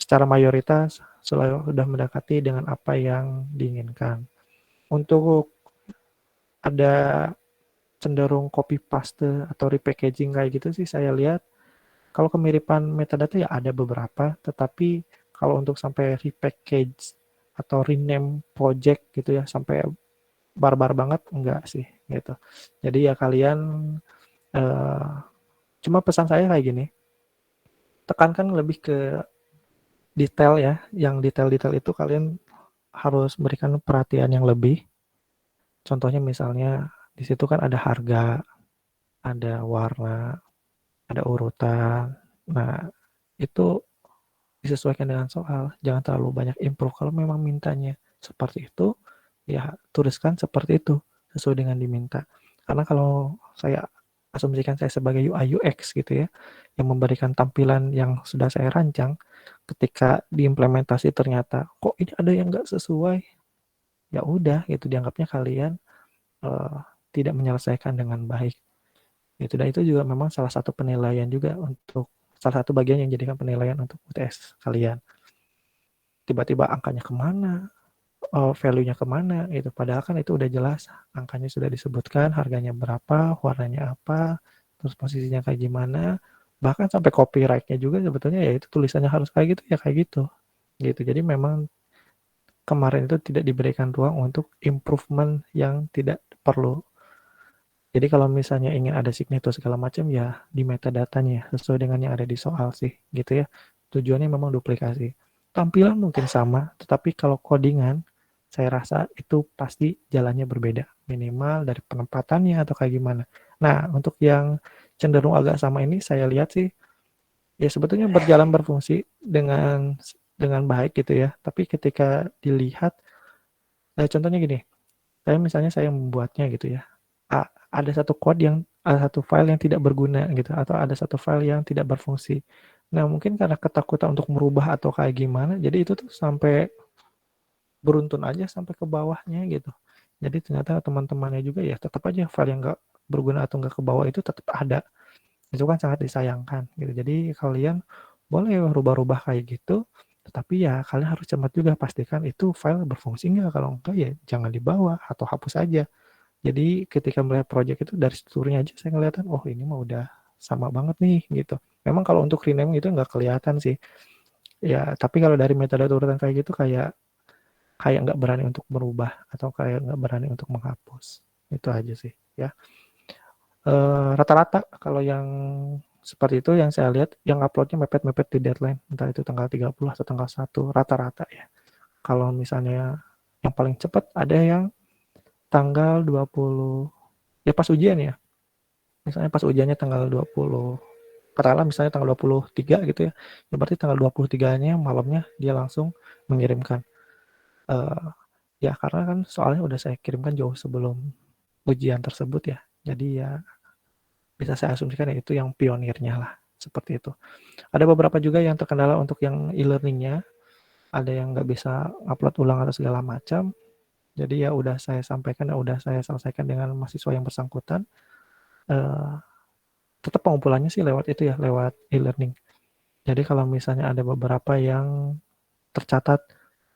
secara mayoritas selalu sudah mendekati dengan apa yang diinginkan. Untuk ada cenderung copy paste atau repackaging kayak gitu sih saya lihat, kalau kemiripan metadata ya ada beberapa, tetapi kalau untuk sampai repackage atau rename project gitu ya sampai barbar banget enggak sih gitu. Jadi ya kalian eh, cuma pesan saya kayak gini, tekankan lebih ke detail ya, yang detail-detail itu kalian harus berikan perhatian yang lebih. Contohnya misalnya di situ kan ada harga, ada warna, ada urutan. Nah, itu disesuaikan dengan soal, jangan terlalu banyak improve. Kalau memang mintanya seperti itu, ya tuliskan seperti itu, sesuai dengan diminta. Karena kalau saya asumsikan saya sebagai UI UX gitu ya, yang memberikan tampilan yang sudah saya rancang, ketika diimplementasi ternyata kok ini ada yang nggak sesuai, ya udah gitu dianggapnya kalian eh, tidak menyelesaikan dengan baik. Gitu. Dan itu juga memang salah satu penilaian juga untuk salah satu bagian yang jadikan penilaian untuk UTS kalian. Tiba-tiba angkanya kemana, value-nya kemana gitu. Padahal kan itu udah jelas, angkanya sudah disebutkan, harganya berapa, warnanya apa, terus posisinya kayak gimana, bahkan sampai copyright-nya juga sebetulnya ya itu tulisannya harus kayak gitu ya kayak gitu. Gitu. Jadi memang kemarin itu tidak diberikan ruang untuk improvement yang tidak perlu. Jadi kalau misalnya ingin ada signature segala macam ya di metadatanya sesuai dengan yang ada di soal sih gitu ya. Tujuannya memang duplikasi. Tampilan mungkin sama, tetapi kalau codingan saya rasa itu pasti jalannya berbeda. Minimal dari penempatannya atau kayak gimana. Nah, untuk yang cenderung agak sama ini saya lihat sih ya sebetulnya berjalan berfungsi dengan baik gitu ya. Tapi ketika dilihat contohnya gini, saya misalnya saya membuatnya gitu ya. Ada satu code yang ada satu file yang tidak berguna gitu atau ada satu file yang tidak berfungsi. Nah, mungkin karena ketakutan untuk merubah atau kayak gimana, jadi itu tuh sampai beruntun aja sampai ke bawahnya gitu. Jadi ternyata teman-temannya juga ya tetap aja file yang nggak berguna atau nggak ke bawah itu tetap ada. Itu kan sangat disayangkan gitu. Jadi kalian boleh rubah-rubah kayak gitu, tetapi ya kalian harus cermat juga pastikan itu file berfungsi nggak. Kalau enggak ya jangan dibawa atau hapus aja. Jadi ketika melihat project itu dari strukturnya aja saya ngeliatan, oh ini mah udah sama banget nih gitu. Memang kalau untuk rename itu nggak kelihatan sih. Ya, tapi kalau dari metode urutan kayak gitu kayak kayak nggak berani untuk merubah atau kayak nggak berani untuk menghapus. Itu aja sih ya. Rata-rata kalau yang seperti itu yang saya lihat yang uploadnya mepet-mepet di deadline. Entah itu tanggal 30 atau tanggal 1 rata-rata ya. Kalau misalnya yang paling cepat ada yang tanggal 20 ya pas ujian ya. Misalnya pas ujiannya tanggal 20, katakanlah misalnya tanggal 23 gitu ya, ya berarti tanggal 23-nya malamnya dia langsung mengirimkan. Uh, ya karena kan soalnya udah saya kirimkan jauh sebelum ujian tersebut ya. Jadi ya bisa saya asumsikan ya itu yang pionirnya lah. Seperti itu. Ada beberapa juga yang terkendala untuk yang e-learningnya. Ada yang nggak bisa upload ulang atau segala macam. Jadi ya udah saya sampaikan, ya udah saya selesaikan dengan mahasiswa yang bersangkutan. Uh, Tetap pengumpulannya sih lewat itu ya, lewat e-learning. Jadi kalau misalnya ada beberapa yang tercatat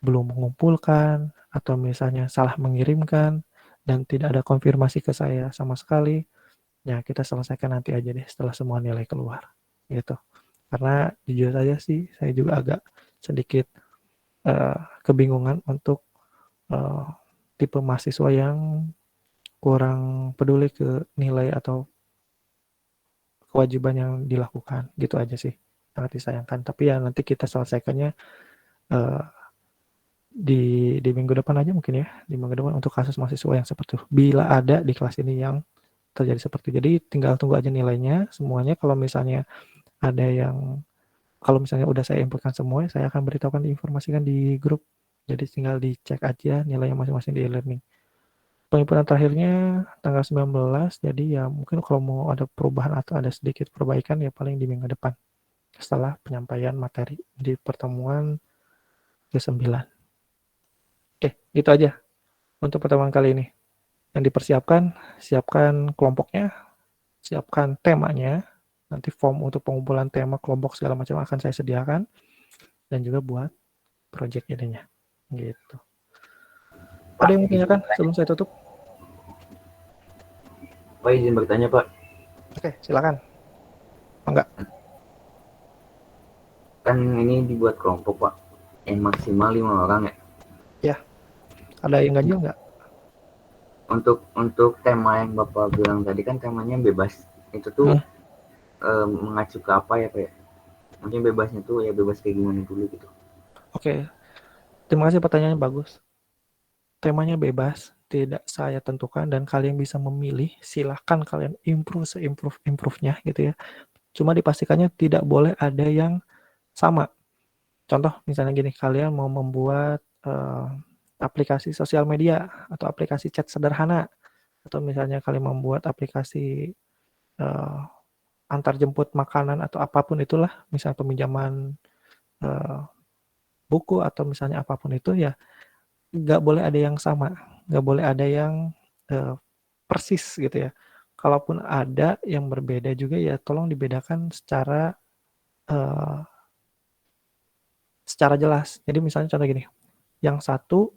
belum mengumpulkan atau misalnya salah mengirimkan dan tidak ada konfirmasi ke saya sama sekali, ya kita selesaikan nanti aja deh setelah semua nilai keluar gitu. Karena jujur saja sih saya juga agak sedikit kebingungan untuk uh, tipe mahasiswa yang kurang peduli ke nilai atau kewajiban yang dilakukan gitu aja sih, sangat disayangkan. Tapi ya nanti kita selesaikannya uh, di minggu depan aja mungkin ya, di minggu depan untuk kasus mahasiswa yang seperti itu. Bila ada di kelas ini yang terjadi seperti itu. Jadi tinggal tunggu aja nilainya semuanya. Kalau misalnya ada yang kalau misalnya udah saya inputkan semua, saya akan beritahukan diinformasikan di grup. Jadi tinggal dicek aja nilainya masing-masing di e-learning. Penginputan terakhirnya tanggal 19, jadi ya mungkin kalau mau ada perubahan atau ada sedikit perbaikan ya paling di minggu depan setelah penyampaian materi di pertemuan ke-9. Oke, itu aja untuk pertemuan kali ini. Yang dipersiapkan, siapkan kelompoknya, siapkan temanya, nanti form untuk pengumpulan tema kelompok segala macam akan saya sediakan, dan juga buat project ininya. Gitu. Ada yang mau tanyakan sebelum saya tutup?
Pak, izin bertanya, Pak.
Oke, silakan. Enggak.
Kan ini dibuat kelompok, Pak. Yang maksimal 5 orang ya?
Ya. Ada yang ganjil nggak?
Untuk tema yang Bapak bilang tadi kan temanya bebas. Itu tuh mengacu ke apa ya, Pak ya? Mungkin bebasnya tuh ya bebas kayak gimana dulu gitu.
Oke. Terima kasih pertanyaannya bagus. Temanya bebas, tidak saya tentukan dan kalian bisa memilih. Silahkan kalian improve-nya gitu ya. Cuma dipastikannya tidak boleh ada yang sama. Contoh misalnya gini, kalian mau membuat aplikasi sosial media atau aplikasi chat sederhana, atau misalnya kalian membuat aplikasi antar jemput makanan atau apapun itulah, misalnya peminjaman buku atau misalnya apapun itu ya, nggak boleh ada yang sama, nggak boleh ada yang persis gitu ya. Kalaupun ada yang berbeda juga ya tolong dibedakan secara jelas. Jadi misalnya contoh gini, yang satu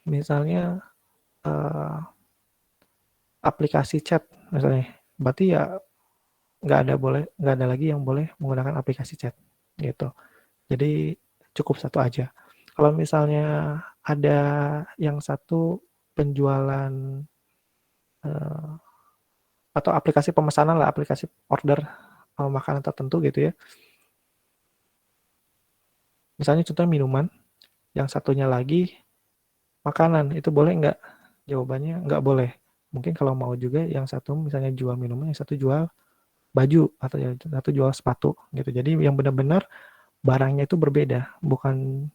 misalnya aplikasi chat misalnya, berarti ya nggak ada lagi yang boleh menggunakan aplikasi chat gitu. Jadi cukup satu aja. Kalau misalnya ada yang satu penjualan atau aplikasi pemesanan lah, aplikasi order makanan tertentu gitu ya. Misalnya contohnya minuman, yang satunya lagi makanan, itu boleh nggak? Jawabannya nggak boleh. Mungkin kalau mau juga yang satu misalnya jual minuman, yang satu jual baju atau yang satu jual sepatu gitu. Jadi yang benar-benar barangnya itu berbeda, bukan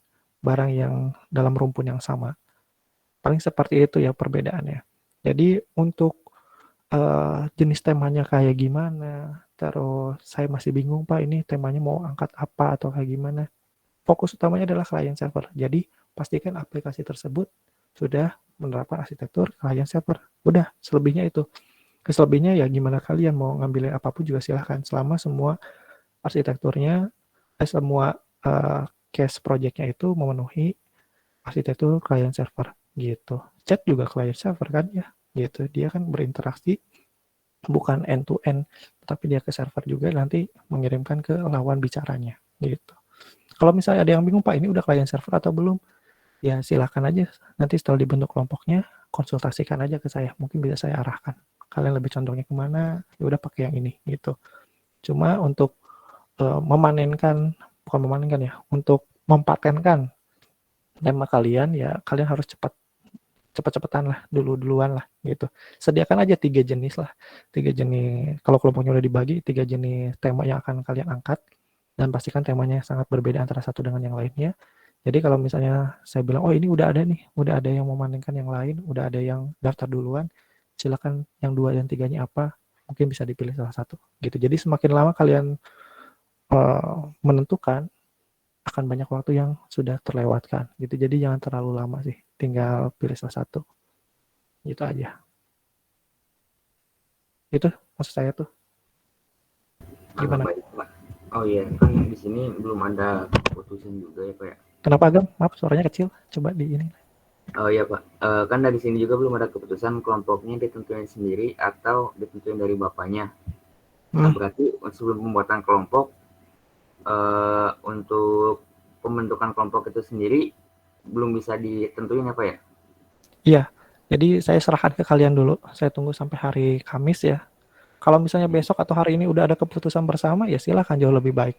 barang yang dalam rumpun yang sama. Paling seperti itu ya perbedaannya. Jadi untuk jenis temanya kayak gimana, terus saya masih bingung Pak ini temanya mau angkat apa atau kayak gimana. Fokus utamanya adalah client server. Jadi pastikan aplikasi tersebut sudah menerapkan arsitektur client server. Udah, selebihnya itu. Selebihnya ya gimana kalian mau ngambilin apapun juga silahkan. Selama semua arsitekturnya, semua case projectnya itu memenuhi arsitektur client server gitu. Chat juga client server kan ya, gitu. Dia kan berinteraksi bukan end to end, tapi dia ke server juga nanti mengirimkan ke lawan bicaranya gitu. Kalau misalnya ada yang bingung Pak ini udah client server atau belum, ya silakan aja nanti setelah dibentuk kelompoknya konsultasikan aja ke saya, mungkin bisa saya arahkan. Kalian lebih condongnya kemana? Ya udah pakai yang ini gitu. Cuma untuk bukan mematenkan ya, untuk mempatenkan tema kalian ya kalian harus cepat-cepatan lah, duluan lah gitu. Sediakan aja 3 jenis lah. 3 jenis, kalau kelompoknya udah dibagi, 3 jenis tema yang akan kalian angkat, dan pastikan temanya sangat berbeda antara satu dengan yang lainnya. Jadi kalau misalnya saya bilang, oh ini udah ada nih, udah ada yang memanenkan yang lain, udah ada yang daftar duluan, silakan yang 2 dan 3-nya apa, mungkin bisa dipilih salah satu gitu. Jadi semakin lama kalian menentukan, akan banyak waktu yang sudah terlewatkan gitu. Jadi jangan terlalu lama sih, tinggal pilih salah satu. Gitu aja. Itu maksud saya tuh. Gimana?
Oh iya, kan di sini belum ada keputusan juga ya Pak ya.
Kenapa Agam? Maaf suaranya kecil. Coba di ini.
Oh iya Pak, kan dari sini juga belum ada keputusan kelompoknya ditentuin sendiri atau ditentuin dari bapaknya. Nah, berarti sebelum pembuatan kelompok, untuk pembentukan kelompok itu sendiri belum bisa ditentuin ya Pak ya?
Iya, jadi saya serahkan ke kalian dulu. Saya tunggu sampai hari Kamis ya. Kalau misalnya besok atau hari ini udah ada keputusan bersama, ya silakan jauh lebih baik.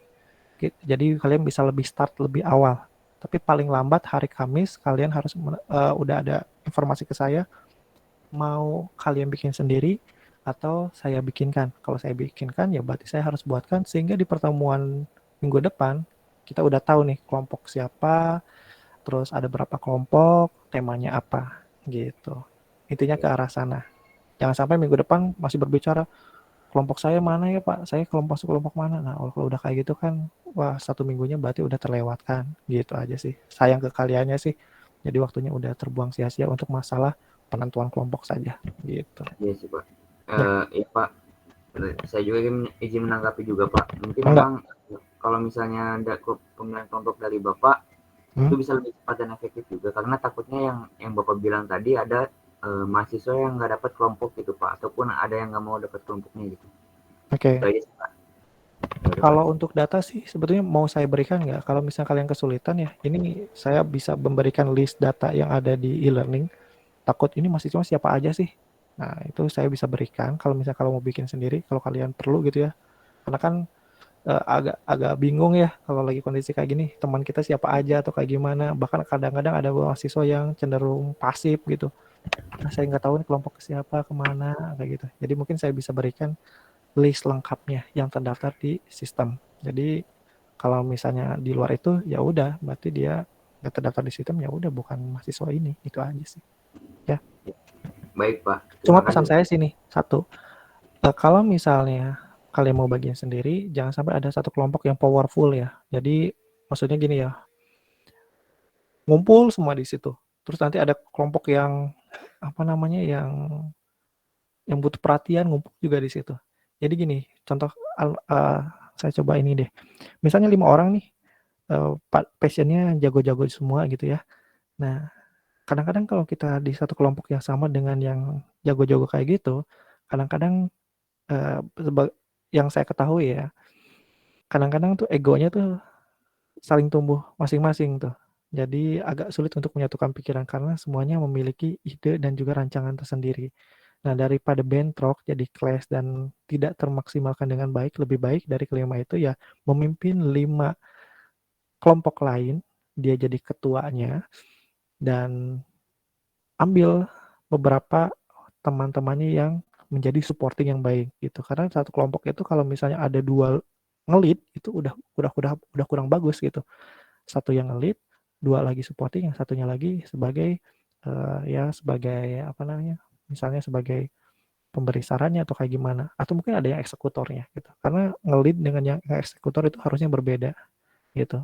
Jadi kalian bisa lebih start lebih awal. Tapi paling lambat hari Kamis kalian harus udah ada informasi ke saya, mau kalian bikin sendiri atau saya bikinkan. Kalau saya bikinkan ya berarti saya harus buatkan sehingga di pertemuan minggu depan kita udah tahu nih kelompok siapa, terus ada berapa kelompok, temanya apa gitu. Intinya ke arah sana. Jangan sampai minggu depan masih berbicara kelompok saya mana ya Pak, saya kelompok mana. Nah kalau udah kayak gitu kan, wah 1 minggunya berarti udah terlewatkan gitu aja sih. Sayang ke kaliannya sih, jadi waktunya udah terbuang sia-sia untuk masalah penentuan kelompok saja gitu
Iya sih Pak.
ya.
Iya Pak, saya juga izin menanggapi juga Pak. Mungkin
Enggak.
memang kalau misalnya ada pemilihan kelompok dari Bapak, itu bisa lebih cepat dan efektif juga. Karena takutnya yang Bapak bilang tadi ada mahasiswa yang nggak dapat kelompok gitu Pak, ataupun ada yang nggak mau dapat kelompoknya gitu.
Oke.
Itu aja sih Pak.
Kalau untuk data sih sebetulnya mau saya berikan nggak? Kalau misalnya kalian kesulitan ya, ini saya bisa memberikan list data yang ada di e-learning. Takut ini mahasiswa siapa aja sih? Nah itu saya bisa berikan. Kalau misalnya kalau mau bikin sendiri, kalau kalian perlu gitu ya. Karena kan agak bingung ya kalau lagi kondisi kayak gini, teman kita siapa aja atau kayak gimana. Bahkan kadang-kadang ada mahasiswa yang cenderung pasif gitu. Nah, saya nggak tahu nih kelompok siapa, kemana, kayak gitu. Jadi mungkin saya bisa berikan list lengkapnya yang terdaftar di sistem. Jadi kalau misalnya di luar itu ya udah, berarti dia nggak terdaftar di sistem, ya udah bukan mahasiswa ini. Itu aja sih. Ya.
Baik Pak.
Cuma
Terima
pesan
kasih.
saya sini satu, kalau misalnya kalian mau bagian sendiri, jangan sampai ada satu kelompok yang powerful ya. Jadi maksudnya gini ya, ngumpul semua di situ. Terus nanti ada kelompok yang apa namanya yang butuh perhatian ngumpul juga di situ. Jadi gini, contoh saya coba ini deh. Misalnya 5 orang nih, passionnya jago-jago semua gitu ya. Nah, kadang-kadang kalau kita di satu kelompok yang sama dengan yang jago-jago kayak gitu, kadang-kadang yang saya ketahui ya, kadang-kadang tuh egonya tuh saling tumbuh masing-masing tuh. Jadi agak sulit untuk menyatukan pikiran karena semuanya memiliki ide dan juga rancangan tersendiri. Nah, daripada bentrok jadi clash dan tidak termaksimalkan dengan baik, lebih baik dari kelima itu ya memimpin 5 kelompok lain, dia jadi ketuanya dan ambil beberapa teman-temannya yang menjadi supporting yang baik gitu. Karena satu kelompok itu kalau misalnya ada 2 nge-lead itu udah kurang bagus gitu. Satu yang nge-lead, 2 lagi supporting, yang satunya lagi sebagai ya sebagai apa namanya? Misalnya sebagai pemberi sarannya atau kayak gimana, atau mungkin ada yang eksekutornya gitu. Karena nge-lead dengan yang eksekutor itu harusnya berbeda gitu.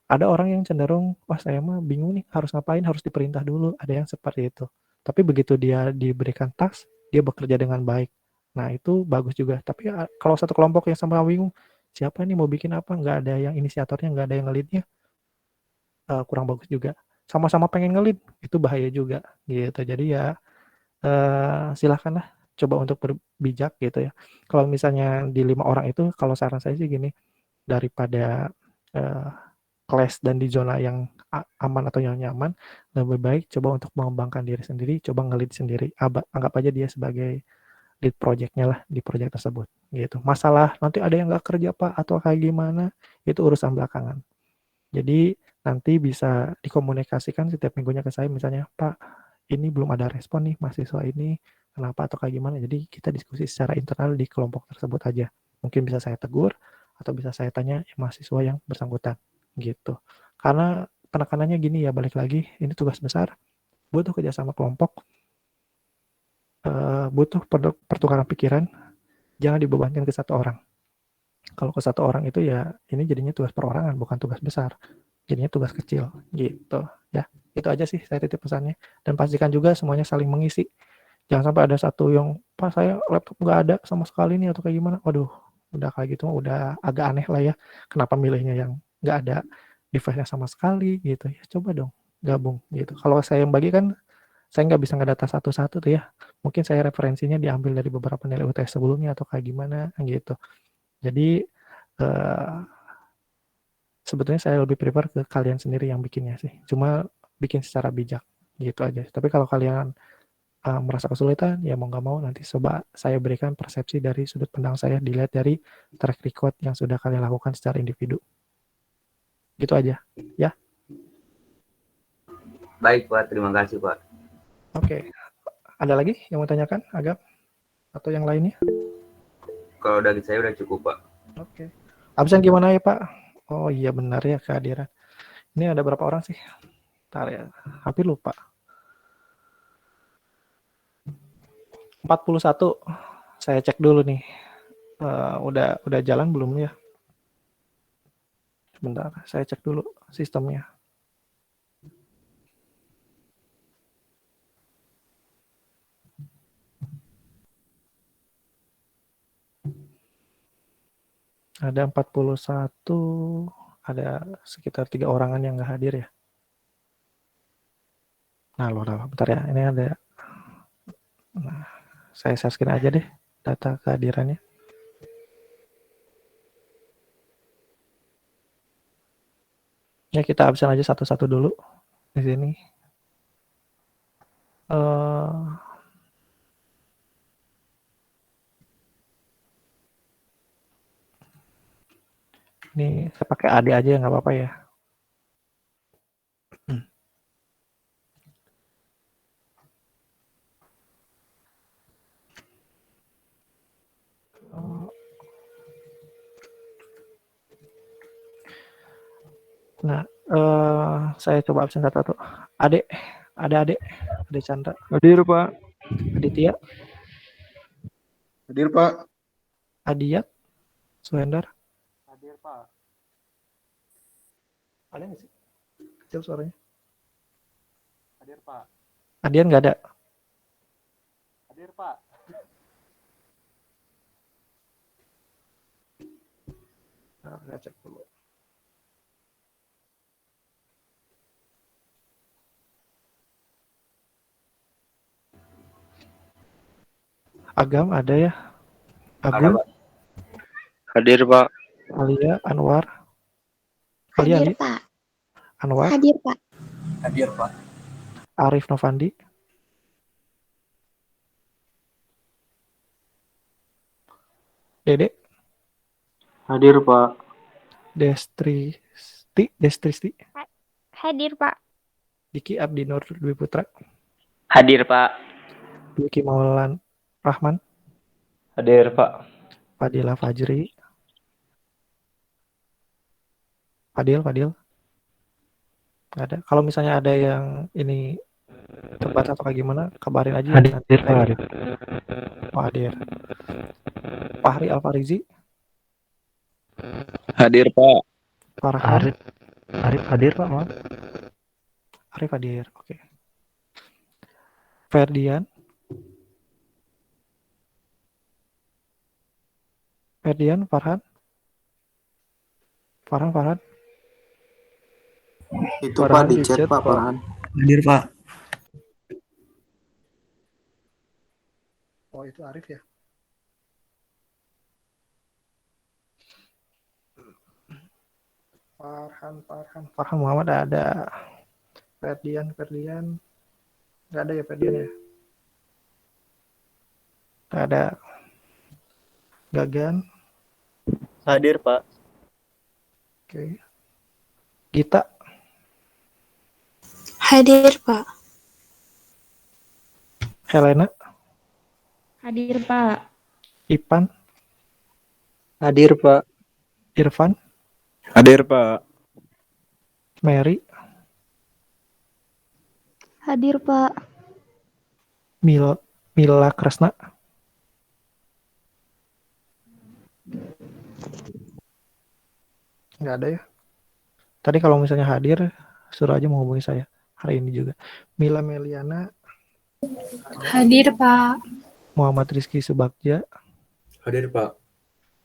Ada orang yang cenderung, wah saya mah bingung nih harus ngapain, harus diperintah dulu. Ada yang seperti itu. Tapi begitu dia diberikan task, dia bekerja dengan baik. Nah itu bagus juga. Tapi kalau satu kelompok yang sama bingung, siapa nih mau bikin apa, nggak ada yang inisiatornya, nggak ada yang nge-leadnya, kurang bagus juga. Sama-sama pengen nge-lead, itu bahaya juga gitu. Jadi ya silahkanlah coba untuk berbijak gitu ya. Kalau misalnya di 5 orang itu, kalau saran saya sih gini, daripada clash dan di zona yang aman atau yang nyaman, lebih baik coba untuk mengembangkan diri sendiri, coba nge-lead sendiri. Anggap aja dia sebagai lead project-nya lah di project tersebut gitu. Masalah nanti ada yang nggak kerja Pak atau kayak gimana, itu urusan belakangan. Jadi nanti bisa dikomunikasikan setiap minggunya ke saya, misalnya Pak ini belum ada respon nih mahasiswa ini, kenapa atau kayak gimana. Jadi kita diskusi secara internal di kelompok tersebut aja. Mungkin bisa saya tegur atau bisa saya tanya mahasiswa yang bersangkutan gitu. Karena penekanannya gini ya, balik lagi, ini tugas besar, butuh kerjasama kelompok, butuh pertukaran pikiran, jangan dibebankan ke satu orang. Kalau ke satu orang itu ya ini jadinya tugas perorangan, bukan tugas besar. Jadinya tugas kecil gitu ya. Itu aja sih saya titip pesannya. Dan pastikan juga semuanya saling mengisi. Jangan sampai ada satu yang, Pak saya laptop nggak ada sama sekali nih atau kayak gimana. Waduh, udah kayak gitu udah agak aneh lah ya. Kenapa milihnya yang nggak ada device-nya sama sekali gitu ya. Coba dong gabung gitu. Kalau saya yang bagi kan saya nggak bisa ngedata satu-satu tuh ya. Mungkin saya referensinya diambil dari beberapa nilai UTS sebelumnya atau kayak gimana gitu. Jadi sebetulnya saya lebih prefer ke kalian sendiri yang bikinnya sih. Cuma bikin secara bijak gitu aja. Tapi kalau kalian merasa kesulitan, ya mau nggak mau nanti coba saya berikan persepsi dari sudut pandang saya, dilihat dari track record yang sudah kalian lakukan secara individu. Gitu aja, ya.
Baik Pak, terima kasih Pak.
Oke. Ada lagi yang mau tanyakan, Agam? Atau yang lainnya?
Kalau dari saya udah cukup Pak.
Oke. Absen gimana ya Pak? Oh iya benar ya kehadiran. Ini ada berapa orang sih? Ntar ya, hampir lupa. 41. Saya cek dulu nih. Udah jalan belum ya? Sebentar, saya cek dulu sistemnya. Ada 41, ada sekitar 3 orangan yang nggak hadir ya. Nah, bentar ya. Ini ada. Nah, saya share screen aja deh data kehadirannya. Ya kita absen aja satu-satu dulu di sini. Ini saya pakai AD aja nggak apa-apa ya. Nah, saya coba absen satu-satu. Ade, ada Ade Chandra,
Hadir Pak.
Aditya,
Hadir Pak.
Adiyat, Suhendar.
Hadir Pak.
Ada nggak sih? Kecil suaranya.
Hadir Pak.
Adian nggak ada.
Hadir Pak.
Nah, saya cek dulu. Agam ada ya? Agun,
Ada Pak.
Hadir Pak.
Alia, Anwar. Alia,
Hadir
Ali,
Pak.
Anwar,
Hadir Pak.
Hadir Pak.
Arif Novandi, Dede,
Hadir Pak.
Destristi,
Hadir Pak.
Diki Abdinur Dwi Putra,
Hadir Pak.
Diki Maulan Rahman,
Hadir Pak.
Fadila Fajri, Fadil, nggak ada. Kalau misalnya ada yang ini terbatas atau kayak gimana, kabarin aja.
Hadir
nanti.
Pak. Hadir.
Oh, hadir. Fahri Alfarizi,
Hadir Pak.
Farhan,
Arif hadir Pak, maaf.
Arif hadir. Oke. Ferdian, Farhan.
Itu
Farhan
Pak di
di
chat
chat,
Pak
Pak.
Farhan. Hadir Pak.
Oh, itu Arif ya? Farhan Muhammad ada. Ferdian. Nggak ada ya Ferdian ya? Nggak ada. Gagan.
Hadir Pak.
Oke. Gita,
Hadir Pak.
Helena,
Hadir Pak.
Ipan,
Hadir Pak.
Irfan,
Hadir Pak.
Mary,
Hadir Pak.
Mila Kresna, nggak ada ya. Tadi kalau misalnya hadir, suruh aja menghubungi saya hari ini juga. Mila Meliana,
Hadir Pak.
Muhammad Rizky Subagja,
Hadir Pak.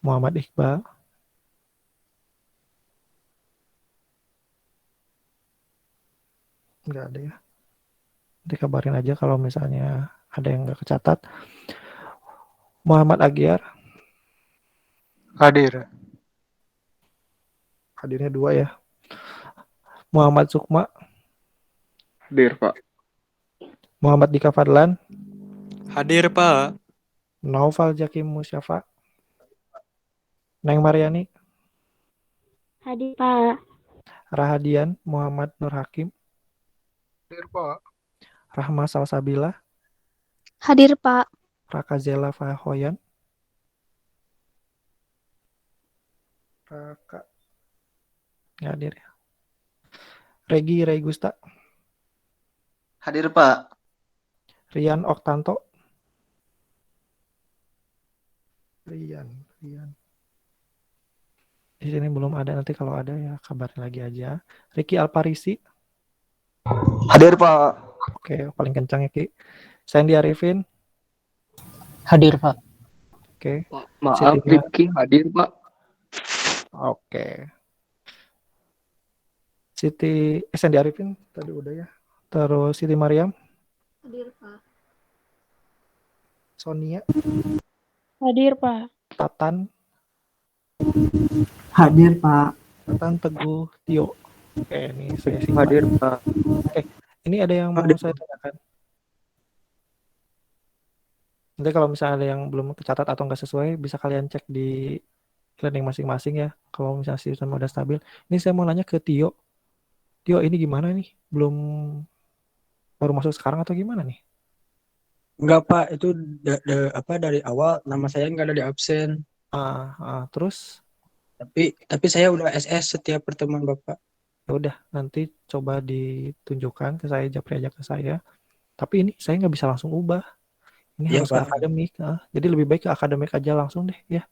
Muhammad Iqbal, nggak ada ya. Nanti kabarin aja kalau misalnya ada yang nggak kecatat. Muhammad Agyar,
Hadir.
hadirnya 2 ya. Muhammad Sukma,
Hadir Pak.
Muhammad Dika Fadlan,
Hadir Pak.
Naufal Jakim Musyafa, Neng Mariani,
Hadir Pak.
Rahadian Muhammad Nur Hakim,
Hadir, Pak.
Rahma Salsabila,
Hadir, Pak.
Rakazela Fahoyan, Raka nggak hadir ya. Regi Regusta,
Hadir, Pak.
Rian Oktanto, Rian. Di sini belum ada, nanti kalau ada ya kabarin lagi aja. Ricky Alparisi,
Hadir, Pak.
oke paling kencang ya Ki. Sandy Arifin,
Hadir, Pak.
oke.
Pak, maaf,
Siti
Rifki hadir, Pak.
Oke. Sandy Arifin tadi udah ya. Terus Siti Mariam,
Hadir, Pak.
Sonia,
Hadir, Pak.
Tatan,
Hadir, Pak.
Tatan Teguh Tio. Oke, ini saya simpan.
Hadir, Pak.
Ini ada yang mau saya tanyakan. Nanti kalau misalnya ada yang belum tercatat atau nggak sesuai, bisa kalian cek di planning masing-masing ya. Kalau misalnya sistem udah stabil. Ini saya mau nanya ke Tio. Tio, ini gimana nih? Baru masuk sekarang atau gimana nih?
Enggak Pak, itu dari awal nama saya nggak ada di absen.
Terus
Tapi saya udah SS setiap pertemuan Bapak.
ya udah nanti coba ditunjukkan ke saya, japri aja ke saya. Tapi ini saya nggak bisa langsung ubah. Ini
Iya,
harus ke
Pak.
akademik. Jadi lebih baik ke akademik aja langsung deh ya.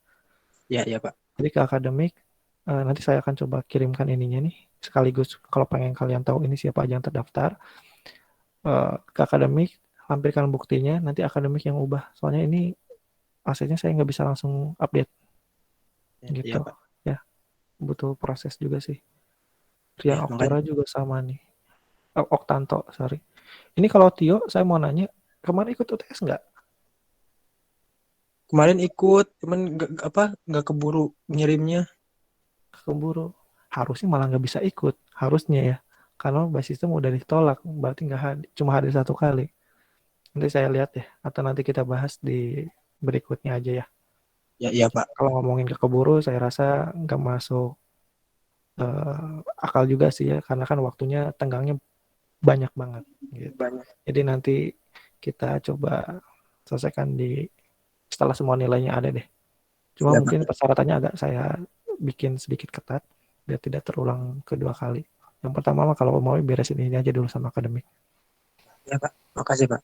Iya Pak.
Jadi ke akademik, nanti saya akan coba kirimkan ininya nih. Sekaligus kalau pengen kalian tahu ini siapa aja yang terdaftar. Ke akademik, lampirkan buktinya, nanti akademik yang ubah. Soalnya ini asetnya saya nggak bisa langsung update. Gitu.
Iya Pak.
Ya, butuh proses juga sih. Rian
Ya,
Oktora juga sama nih. Oktanto, sorry. Ini kalau Tio, saya mau nanya, kemarin ikut UTS nggak?
Kemarin ikut, cuman nggak keburu ngirimnya.
Keburu. Harusnya malah nggak bisa ikut. Harusnya ya. Karena basis sistem udah ditolak. Berarti cuma hadir 1 kali. Nanti saya lihat ya. Atau nanti kita bahas di berikutnya aja ya.
Iya Pak.
Kalau ngomongin ke keburu, saya rasa nggak masuk akal juga sih ya. Karena kan waktunya tenggangnya banyak banget. Gitu.
Banyak.
Jadi nanti kita coba selesaikan setelah semua nilainya ada deh. Cuma
Ya,
mungkin persyaratannya agak saya bikin sedikit ketat biar tidak terulang kedua kali. Yang pertama mah kalau mau beresin ini aja dulu sama akademik.
Ya Pak. Makasih Pak.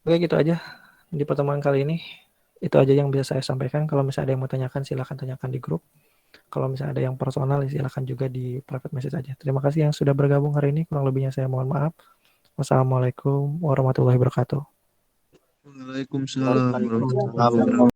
Oke gitu aja di pertemuan kali ini. Itu aja yang bisa saya sampaikan. Kalau misalnya ada yang mau tanyakan silahkan tanyakan di grup. Kalau misalnya ada yang personal silahkan juga di private message aja. Terima kasih yang sudah bergabung hari ini. Kurang lebihnya saya mohon maaf. Wassalamualaikum warahmatullahi wabarakatuh.
Waalaikumsalam warahmatullahi wabarakatuh.